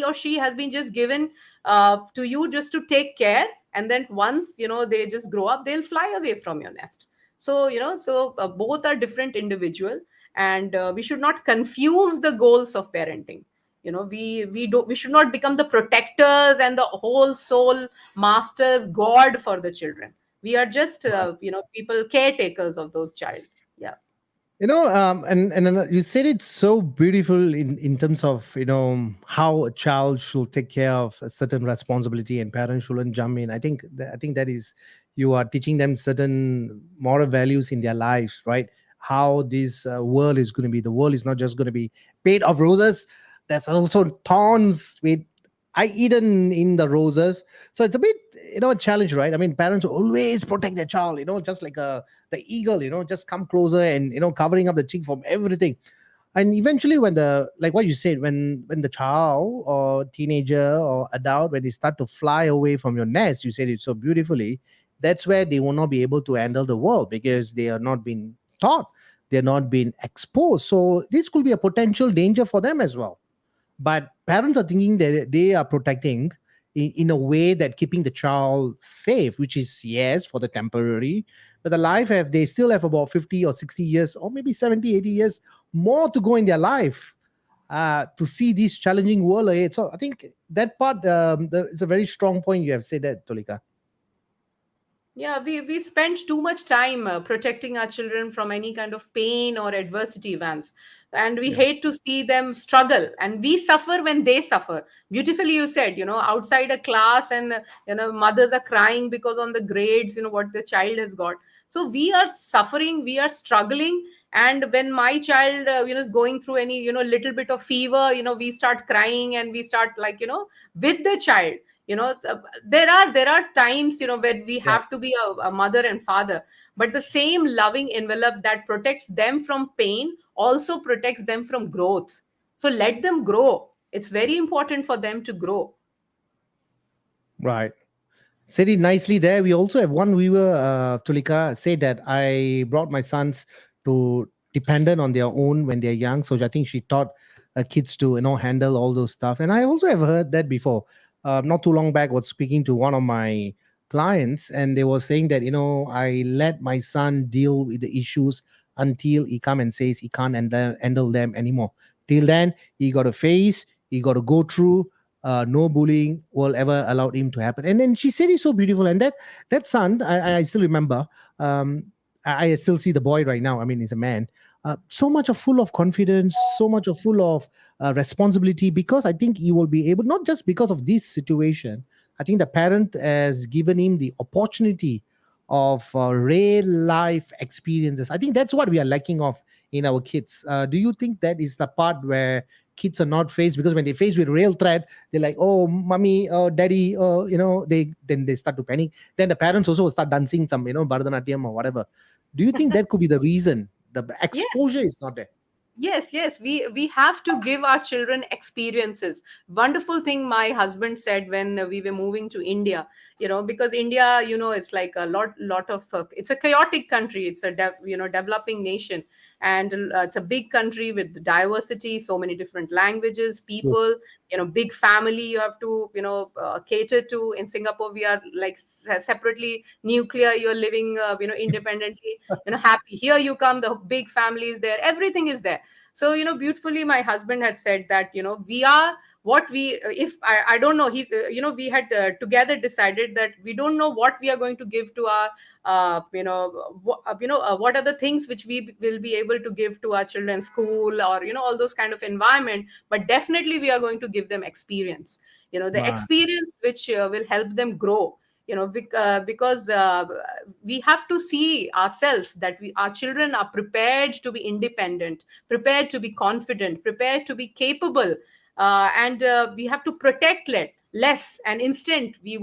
or she has been just given to you just to take care, and then once they just grow up, they'll fly away from your nest. So both are different individual, and we should not confuse the goals of parenting. We should not become the protectors and the whole soul masters god for the children. We are just people caretakers of those child. Yeah. And you said it so beautiful in terms of how a child should take care of a certain responsibility and parents shouldn't jump in. I think that is, you are teaching them certain moral values in their lives, right? How this world is going to be. The world is not just going to be made of roses. There's also thorns with I eaten in the roses. So it's a bit a challenge, right? I mean, parents always protect their child, just like the eagle, just come closer and covering up the cheek from everything. And eventually, when the like what you said, when the child or teenager or adult, when they start to fly away from your nest, you said it so beautifully. That's where they will not be able to handle the world because they are not being taught, they're not being exposed. So this could be a potential danger for them as well. But parents are thinking that they are protecting in a way that keeping the child safe, which is yes for the temporary, but the life have they still have about 50 or 60 years or maybe 70, 80 years more to go in their life to see this challenging world ahead. So I think that part is a very strong point you have said that, Tolika. Yeah, we spend too much time protecting our children from any kind of pain or adversity events. And we Yeah. hate to see them struggle. And we suffer when they suffer. Beautifully, you said, outside a class, and, mothers are crying because on the grades, what the child has got. So we are suffering, we are struggling. And when my child, is going through any, little bit of fever, we start crying, and we start like, with the child. There are times where we Yeah. have to be a mother and father, but the same loving envelope that protects them from pain also protects them from growth. So let them grow. It's very important for them to grow. Right. Said it nicely there. We also have one viewer, Tulika, say that I brought my sons to dependent on their own when they're young. So I think she taught kids to handle all those stuff. And I also have heard that before. Not too long back, I was speaking to one of my clients, and they were saying that I let my son deal with the issues until he come and says he can't handle them anymore. Till then, he got to face, he got to go through. no bullying will ever allow him to happen. And then she said it's so beautiful. And that son, I still remember. I still see the boy right now. I mean, he's a man. So much of full of confidence, so much of full of responsibility, because I think he will be able, not just because of this situation. I think the parent has given him the opportunity of real life experiences. I think that's what we are lacking of in our kids. Do you think that is the part where kids are not faced, because when they face with real threat, they're like, oh mommy, oh daddy, oh, they start to panic. Then the parents also start dancing some, bharatanatyam or whatever. Do you think that could be the reason the exposure is not there? Yes, we have to give our children experiences. Wonderful thing my husband said when we were moving to India, because India, it's like a lot of it's a chaotic country. It's a developing nation, and it's a big country with diversity, so many different languages, True. people, big family you have to cater to. In Singapore, we are like separately nuclear. You're living independently, happy. Here you come, the big family is there, everything is there. So beautifully my husband had said that we are what we if I don't know, he we had together decided that we don't know what we are going to give to our what are the things which we will be able to give to our children, school, or all those kind of environment, but definitely we are going to give them experience, the Right. experience which will help them grow, because we have to see ourselves that our children are prepared to be independent, prepared to be confident, prepared to be capable, and we have to protect less, and instant we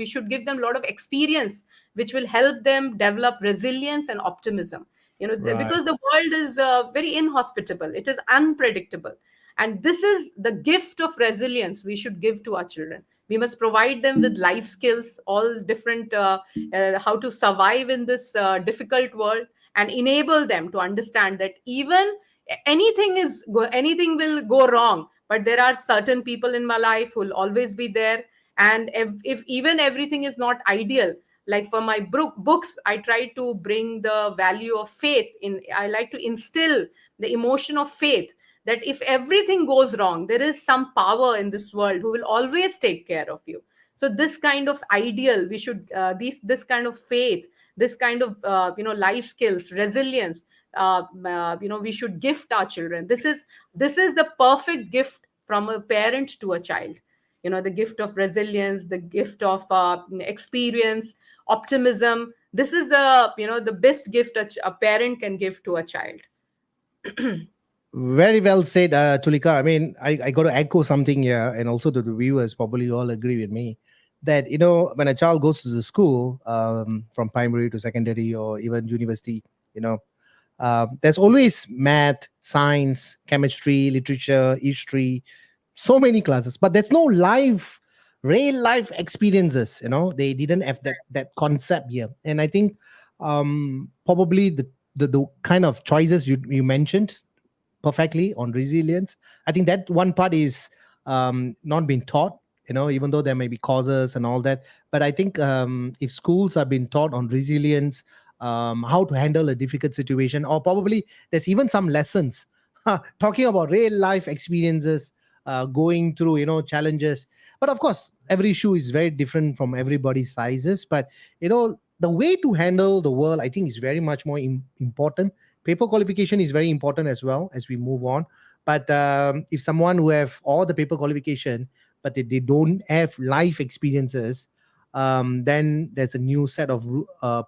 should give them a lot of experience which will help them develop resilience and optimism, Right. because the world is very inhospitable, it is unpredictable, and this is the gift of resilience we should give to our children. We must provide them with life skills, all different, how to survive in this difficult world, and enable them to understand that even anything will go wrong, but there are certain people in my life who will always be there. And if even everything is not ideal, like for my books, I try to bring the value of faith in. I like to instill the emotion of faith, that if everything goes wrong, there is some power in this world who will always take care of you. So this kind of ideal we should this kind of faith, this kind of life skills, resilience, we should gift our children. This is the perfect gift from a parent to a child, the gift of resilience, the gift of experience, optimism. This is the best gift a parent can give to a child. Very well said, Tulika. I mean, I got to echo something here, and also to the viewers, probably all agree with me that when a child goes to the school, from primary to secondary or even university, you know, there's always math, science, chemistry, literature, history, so many classes, but there's no real life experiences. They didn't have that concept here, and I think probably the kind of choices you mentioned perfectly on resilience. I think that one part is not being taught, even though there may be causes and all that. But I think if schools are being taught on resilience, how to handle a difficult situation, or probably there's even some lessons talking about real life experiences, going through, challenges. But of course, every issue is very different from everybody's sizes. But, the way to handle the world, I think, is very much more important. Paper qualification is very important as well as we move on. But if someone who have all the paper qualification, but they don't have life experiences, then there's a new set of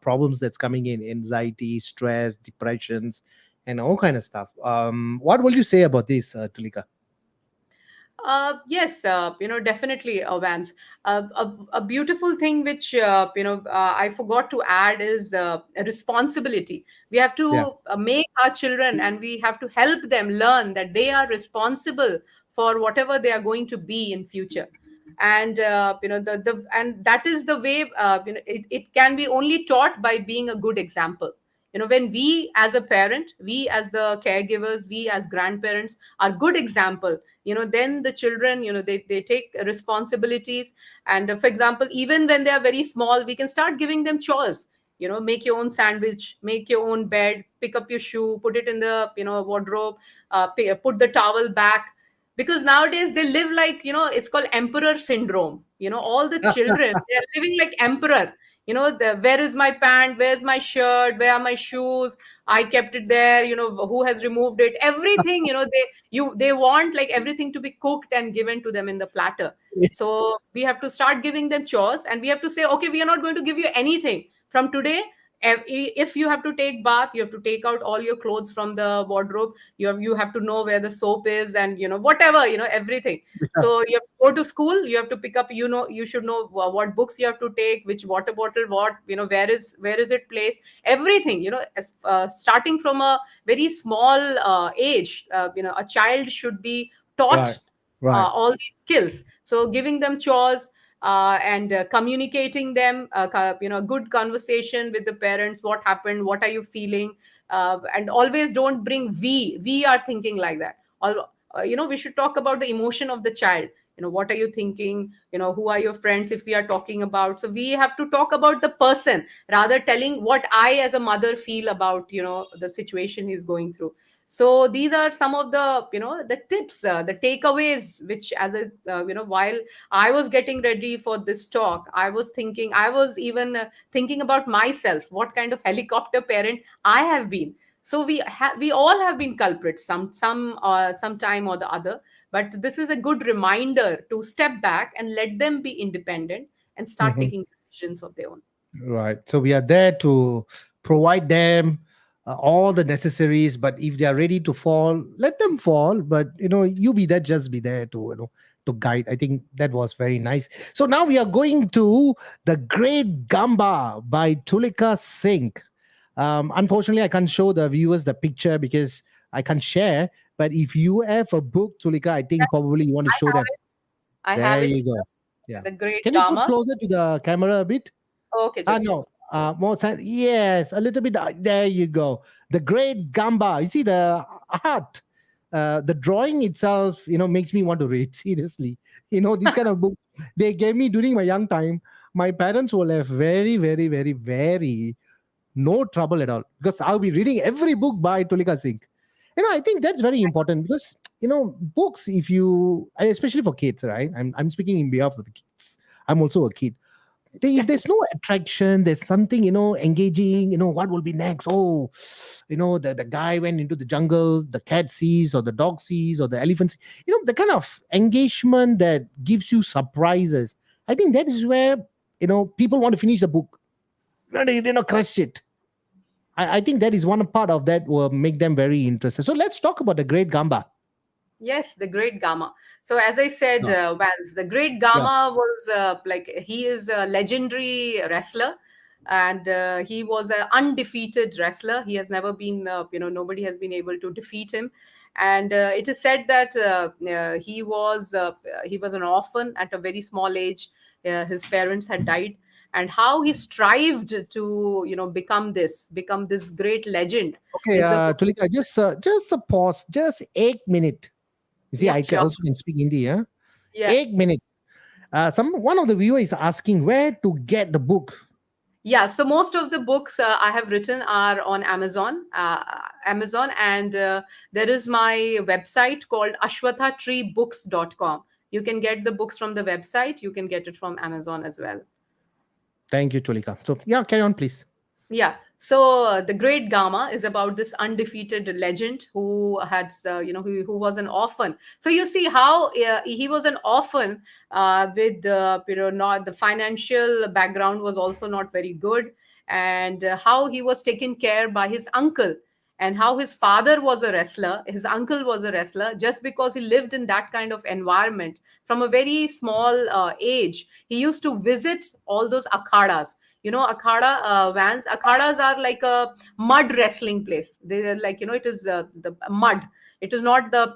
problems that's coming in: anxiety, stress, depressions, and all kind of stuff. What will you say about this, Tulika? Yes, definitely, Vance. A beautiful thing which I forgot to add is a responsibility. We have Yeah. to make our children, and we have to help them learn that they are responsible for whatever they are going to be in future. And and that is the way, it can be only taught by being a good example. When we as a parent, we as the caregivers, we as grandparents are good example, then the children, they take responsibilities. And for example, even when they are very small, we can start giving them chores. Make your own sandwich, make your own bed, pick up your shoe, put it in the wardrobe, put the towel back. because nowadays they live like, it's called emperor syndrome. All the children, they are living like emperor. Where is my pant, where's my shirt, where are my shoes, I kept it there, who has removed it, everything. They want like everything to be cooked and given to them in the platter. So we have to start giving them chores, and we have to say, okay, we are not going to give you anything from today. If you have to take bath, you have to take out all your clothes from the wardrobe. You have to know where the soap is, and whatever, everything. So you have to go to school, you have to pick up, you should know what books you have to take, which water bottle, what, where is it placed, everything. Starting from a very small age, a child should be taught Right. Right. all these skills. So giving them chores, and communicating them, good conversation with the parents, what happened, what are you feeling, and always don't bring we are thinking like that. We should talk about the emotion of the child. What are you thinking, who are your friends, if we are talking about. So we have to talk about the person, rather telling what I as a mother feel about the situation he's going through. So these are some of the tips, the takeaways, which, as a while I was getting ready for this talk, I was even thinking about myself, what kind of helicopter parent I have been. So we all have been culprits some time or the other. But this is a good reminder to step back and let them be independent and start Mhm. taking decisions of their own. Right. So we are there to provide them all the necessaries, but if they are ready to fall, let them fall. But you be there, just be there to to guide. I think that was very nice. So now we are going to The Great Gamba by Tulika Singh. Unfortunately, I can't show the viewers the picture because I can't share. But if you have a book, Tulika, I think probably you want to I show have them. it. I have There it you here. go. Yeah. The Great Can you put Gamma. closer to the camera a bit? Okay, Ah, just one. no. More side. Yes, a little bit. There you go. The Great Gamba. You see the art, the drawing itself. Makes me want to read. Seriously, this kind of book they gave me during my young time. My parents will have very, very, very, very no trouble at all because I'll be reading every book by Tulika Singh. I think that's very important because books. If you, especially for kids, right? I'm speaking in behalf of the kids. I'm also a kid. If there's no attraction, there's something engaging. What will be next? Oh, the guy went into the jungle, the cat sees, or the dog sees, or the elephant sees. The kind of engagement that gives you surprises. I think that is where people want to finish the book. They crush it. I think that is one part of that will make them very interested. So let's talk about the Great Gamba. Yes, the Great Gamma. So, as I said, Yeah, Vance, the Great yeah. Gamma was like, he is a legendary wrestler, and he was an undefeated wrestler. He has never been, nobody has been able to defeat him. And it is said that he was an orphan at a very small age. His parents had died, and how he strived to, become this great legend Okay, is the Tulika, just a pause, just 8 minute. You see, yeah, I sure, also can speak Hindi. Yeah, yeah. 8 minutes. Some one of the viewer is asking where to get the book. Yeah, so most of the books I have written are on Amazon, and there is my website called ashwathatreebooks.com. You can get the books from the website. You can get it from Amazon as well. Thank you, Tulika. So yeah, carry on, please. Yeah. So the Great Gama is about this undefeated legend who had, who was an orphan. So you see how he was an orphan, with not the financial background was also not very good, and how he was taken care by his uncle, and how his father was a wrestler, his uncle was a wrestler, just because he lived in that kind of environment from a very small age. He used to visit all those akhadas. Akhada, vans, akhadas are like a mud wrestling place. They are like, it is the mud. It is not the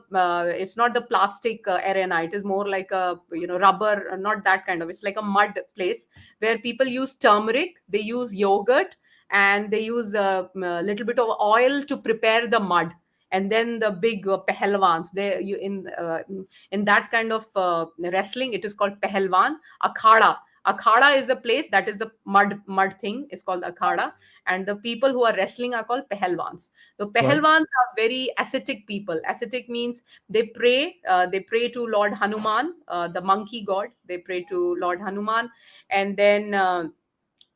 plastic arena. It is more like a rubber, not that kind of. It's like a mud place where people use turmeric, they use yogurt, and they use a little bit of oil to prepare the mud. And then the big pehelwans, in that kind of wrestling, it is called pehelwan, akhada. Akhada is the place, that is the mud thing is called akhada, and the people who are wrestling are called pehelwans. The Right. pehelwans are very ascetic people. Ascetic means they pray to Lord Hanuman, the monkey god. They pray to Lord Hanuman, and then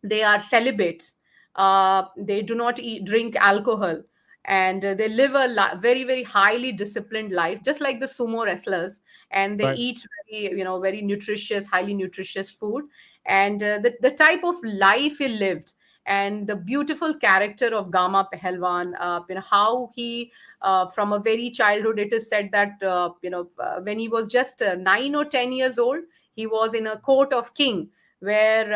they are celibates. They do not drink alcohol, and they live a very very highly disciplined life, just like the sumo wrestlers. And they Right. eat very nutritious, highly nutritious food. And the type of life he lived, and the beautiful character of Gama Pehelwan, how he, from a very childhood, it is said that when he was just 9 or 10 years old, he was in a court of king, where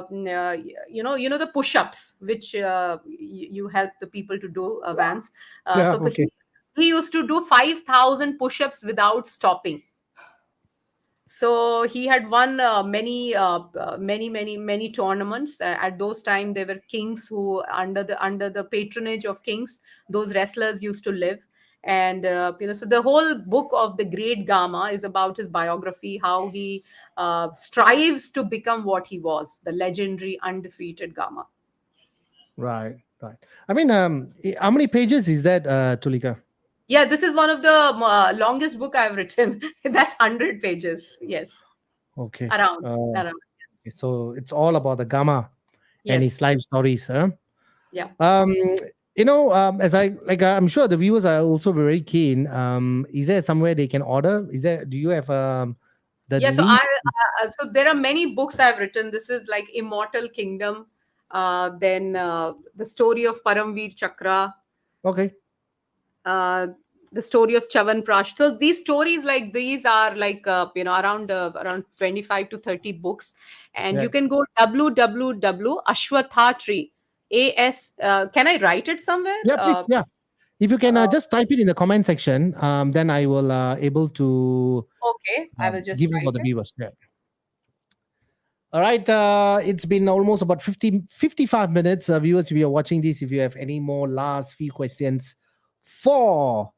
the push-ups which you help the people to do, Vance. Yeah. So Okay. he used to do 5,000 push-ups without stopping. So he had won many tournaments. At those time, there were kings who, under the patronage of kings, those wrestlers used to live. And so the whole book of the Great Gama is about his biography, how he strives to become what he was, the legendary undefeated Gama. Right. Right. I mean, how many pages is that, Tulika? Yeah, this is one of the longest book I've written. That's 100 pages. Yes, Okay. around. So it's all about the Gamma and his Yes, life stories, huh? yeah. Um, as I'm sure the viewers are also very keen. Is there somewhere they can order? Is there? Do you have the Yeah, so link? there are many books I've written. This is like Immortal Kingdom, then the story of Paramveer Chakra, Okay. uh, the story of Chavan Prash. So these stories like these are like around 25 to 30 books, and Yeah. you can go www Ashwatha Tree. AS. Can I write it somewhere? Yeah. Please. Yeah. If you can Uh, just type it in the comment section, then I will able to okay, I will just give it for write the it. viewers. Yeah. All right. It's been almost about 55 minutes. Viewers, if you're watching this, if you have any more last few questions for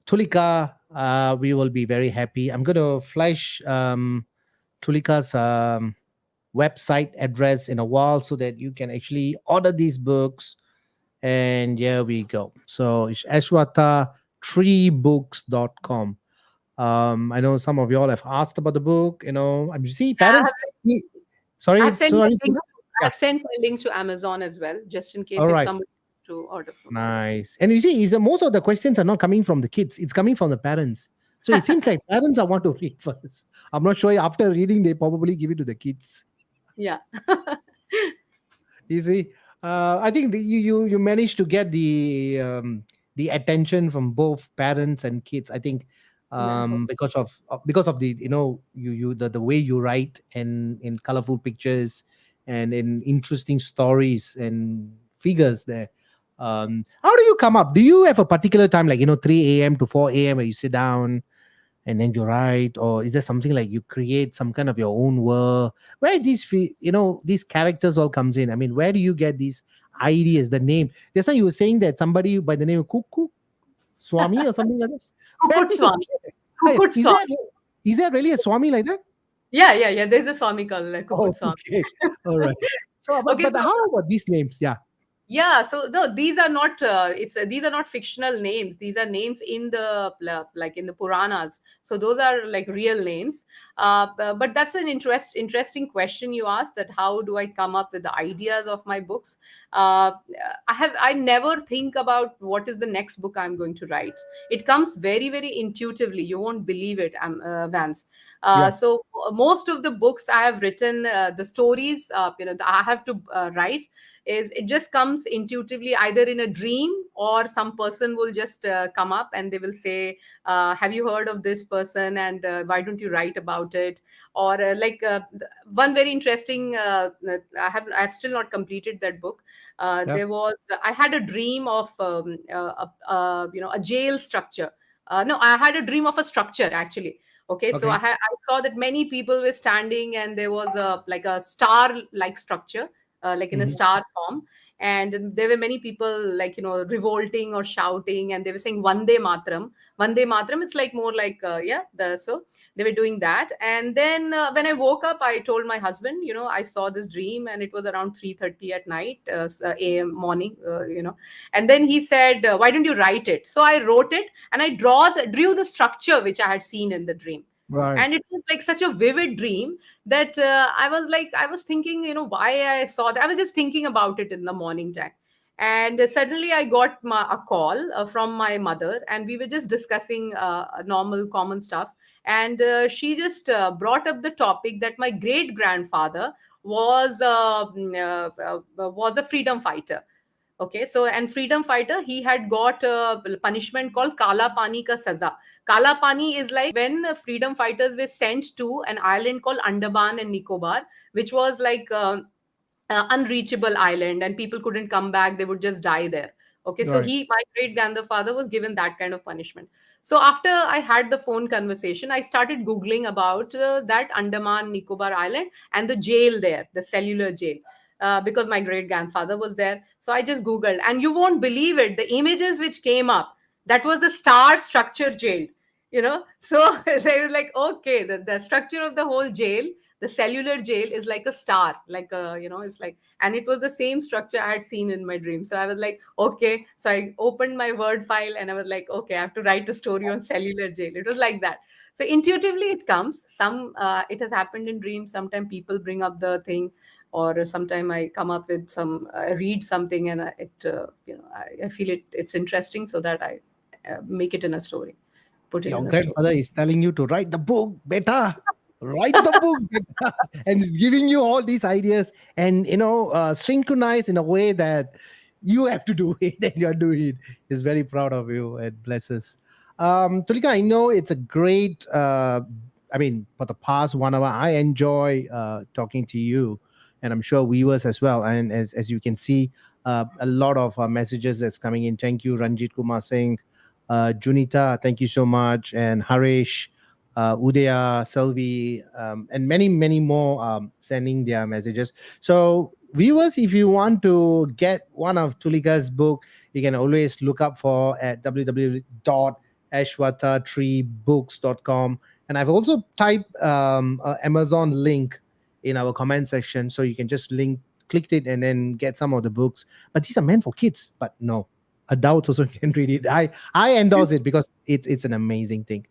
Tulika, we will be very happy. I'm going to flash Tulika's website address in a while so that you can actually order these books. And here we go. So it's ashwata3books.com. I know some of y'all have asked about the book. I'm see I parents. have, I have sent Sorry. a link. I Yeah. have sent a link to Amazon as well, just in case All if right. somebody wants to order from Amazon. Nice. And you see, is the most of the questions are not coming from the kids; it's coming from the parents. So it seems like parents I want to read first. I'm not sure after reading they probably give it to the kids. Yeah. You see, I think you managed to get the attention from both parents and kids. I think Yeah, I hope. because of the the way you write and in colorful pictures and in interesting stories and figures there. How do you come up? Do you have a particular time, like 3 a.m. to 4 a.m. where you sit down and then you write, or is there something like you create some kind of your own world where these characters all comes in? I mean, where do you get these ideas, the name? Just like you were saying that somebody by the name of Kuku Swami or something like that. Where Kukut did you Swami. get it? Hey, Kukut Swami. is there really a Swami like that? Yeah. There's a Swami called Oh, Kukut Swami. okay. All right. So Okay, but so how about these names? Yeah. yeah, so no, these are not these are not fictional names. These are names in the like in the Puranas. So those are like real names. But that's an interesting question you asked, that how do I come up with the ideas of my books? Uh, I never think about what is the next book I'm going to write. It comes very very intuitively. You won't believe it, Vance. Yeah. So most of the books I have written, the stories I have to write, is it just comes intuitively, either in a dream, or some person will just come up and they will say, have you heard of this person, and why don't you write about it? Or one very interesting, I've still not completed that book. Yeah. There was I had a dream of a jail structure. No, I had a dream of a structure, actually. Okay, so Okay. I saw that many people were standing, and there was a star like structure, like in a Hmm. star form. And there were many people, like, revolting or shouting, and they were saying Vande Matram. Vande Matram, it's like more like, yeah, the so They were doing that. And then when I woke up, I told my husband, I saw this dream, and it was around 3:30 at night, a.m. morning, and then he said, why don't you write it? So I wrote it, and I drew the structure which I had seen in the dream. Right. And it was like such a vivid dream that I was thinking, why I saw that. I was just thinking about it in the morning time. And suddenly I got a call from my mother, and we were just discussing normal common stuff. And she just brought up the topic that my great grandfather was a freedom fighter. Okay, so, and freedom fighter, he had got a punishment called Kala Pani ka Saza. Kala Pani is like when freedom fighters were sent to an island called Andaman and Nicobar, which was like unreachable island, and people couldn't come back, they would just die there. Okay, so Right. my great grandfather was given that kind of punishment. So after I had the phone conversation, I started googling about that Andaman Nicobar island and the jail there, the cellular jail, because my great grandfather was there. So I just googled, and you won't believe it, the images which came up, that was the star structure jail. So they was like, okay, the structure of the whole jail, the cellular jail, is like a star, like a, it's like, and it was the same structure I had seen in my dream. So I was like, okay. So I opened my word file, and I was like, okay, I have to write a story on cellular jail. It was like that. So intuitively it comes. It has happened in dreams. Sometimes people bring up the thing, or sometime I come up with some, read something, and I feel it's interesting, so that I make it in a story, put it Your in a story. grandfather is telling you to write the book, beta. Write the book, beta. And he's giving you all these ideas, and synchronize in a way that you have to do it, and you're doing it. He's very proud of you and blesses. Tulika, I know it's a great. I mean, for the past 1 hour, I enjoy talking to you, and I'm sure viewers as well. And as you can see, a lot of messages that's coming in. Thank you, Ranjit Kumar Singh. Junita, thank you so much, and Harish, Udaya, Selvi, and many, many more sending their messages. So, viewers, if you want to get one of Tulika's book, you can always look up for at www.ashwatatreebooks.com. And I've also typed Amazon link in our comment section, so you can just click it, and then get some of the books. But these are meant for kids. But no, adults also can read it. I endorse it because it's an amazing thing.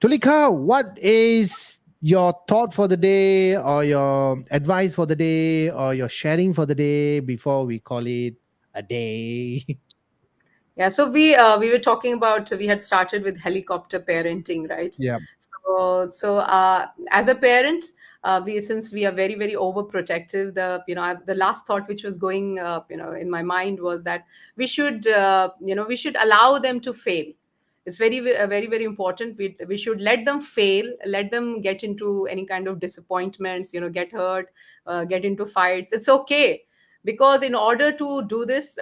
Tulika, what is your thought for the day, or your advice for the day, or your sharing for the day before we call it a day? Yeah, so we were talking about, we had started with helicopter parenting, right? Yeah. So as a parent, we since we are very very overprotective, the last thought which was going in my mind was that we should allow them to fail. It's very very important. We should let them fail, let them get into any kind of disappointments, get hurt, get into fights. It's okay, because in order to do this,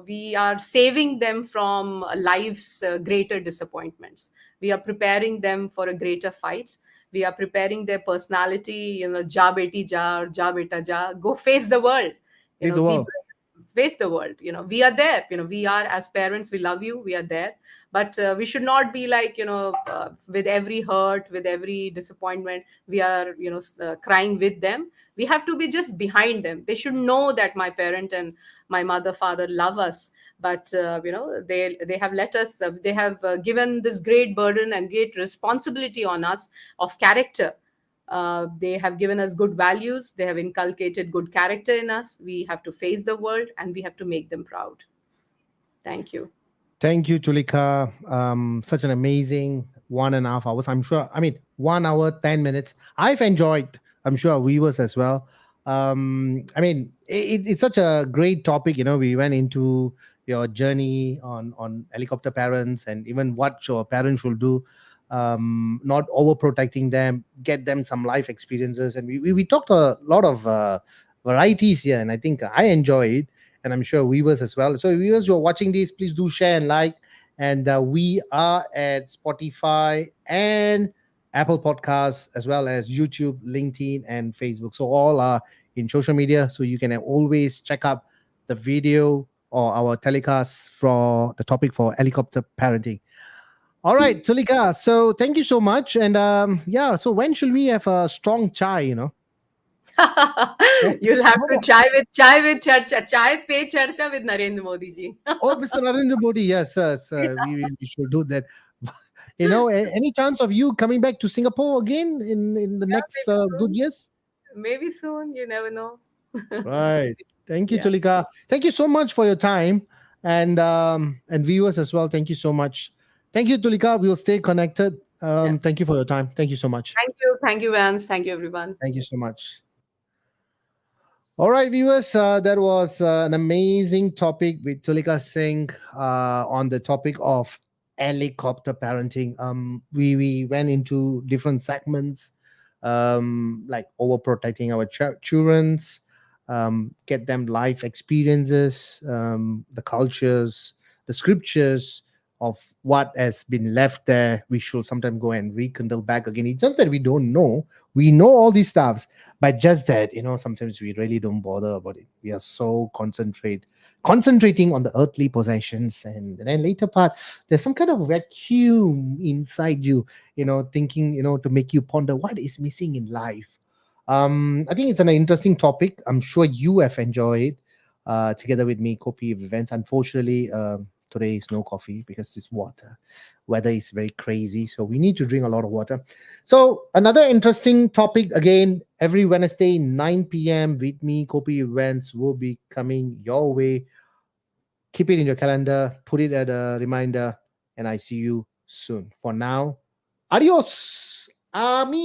we are saving them from life's greater disappointments. We are preparing them for a greater fight. We are preparing their personality, ja beti ja, or ja beta ja, go face the world, Face the be world. brave, face the world. We are there. We are, as parents, we love you, we are there. But we should not be like, with every hurt, with every disappointment, we are, crying with them. We have to be just behind them. They should know that my parent and my mother, father love us. But they have let us, they have given this great burden and great responsibility on us of character. They have given us good values, they have inculcated good character in us. We have to face the world, and we have to make them proud. Thank you. Thank you, Tulika. Such an amazing 1.5 hours. I'm sure. I mean, 1 hour, 10 minutes. I've enjoyed. I'm sure viewers as well. I mean, it's such a great topic. We went into your journey on helicopter parents, and even what your parents should do. Not overprotecting them, get them some life experiences, and we talked a lot of varieties here, and I think I enjoy it, and I'm sure viewers as well. So viewers who are watching this, please do share and like. And we are at Spotify and Apple Podcasts, as well as YouTube, LinkedIn, and Facebook. So all are in social media. So you can always check out the video or our telecast for the topic for helicopter parenting. All right, Tulika. So thank you so much. And yeah, so when should we have a strong chai? You'll have to Oh, chai with charcha, chai pe charcha with Narendra Modi ji. oh, Mr. Narendra Modi. Yes, sir. We should do that. Any chance of you coming back to Singapore again in the Yeah, next good years? maybe soon. You never know. Right. Thank you, Yeah, Tulika. Thank you so much for your time, and viewers as well. Thank you so much. Thank you, Tulika. We'll stay connected. yeah. Thank you for your time. Thank you so much. Thank you, Vance. Thank you, everyone. Thank you so much. All right, viewers, that was an amazing topic with Tulika Singh on the topic of helicopter parenting. We went into different segments, like overprotecting our childrens, get them life experiences, the cultures, the scriptures of what has been left there. We should sometimes go and rekindle back again. It's just that we don't know. We know all these stuffs, but just that, sometimes we really don't bother about it. We are so concentrating on the earthly possessions, and then later part there's some kind of vacuum inside you, thinking, to make you ponder what is missing in life. I think it's an interesting topic. I'm sure you have enjoyed it, together with me, Kopi events. Unfortunately, today is no coffee because it's water. Weather is very crazy, so we need to drink a lot of water. So another interesting topic again every Wednesday 9 p.m. with me, Kopi events will be coming your way. Keep it in your calendar, put it at a reminder, and I see you soon. For now, adios, amigos.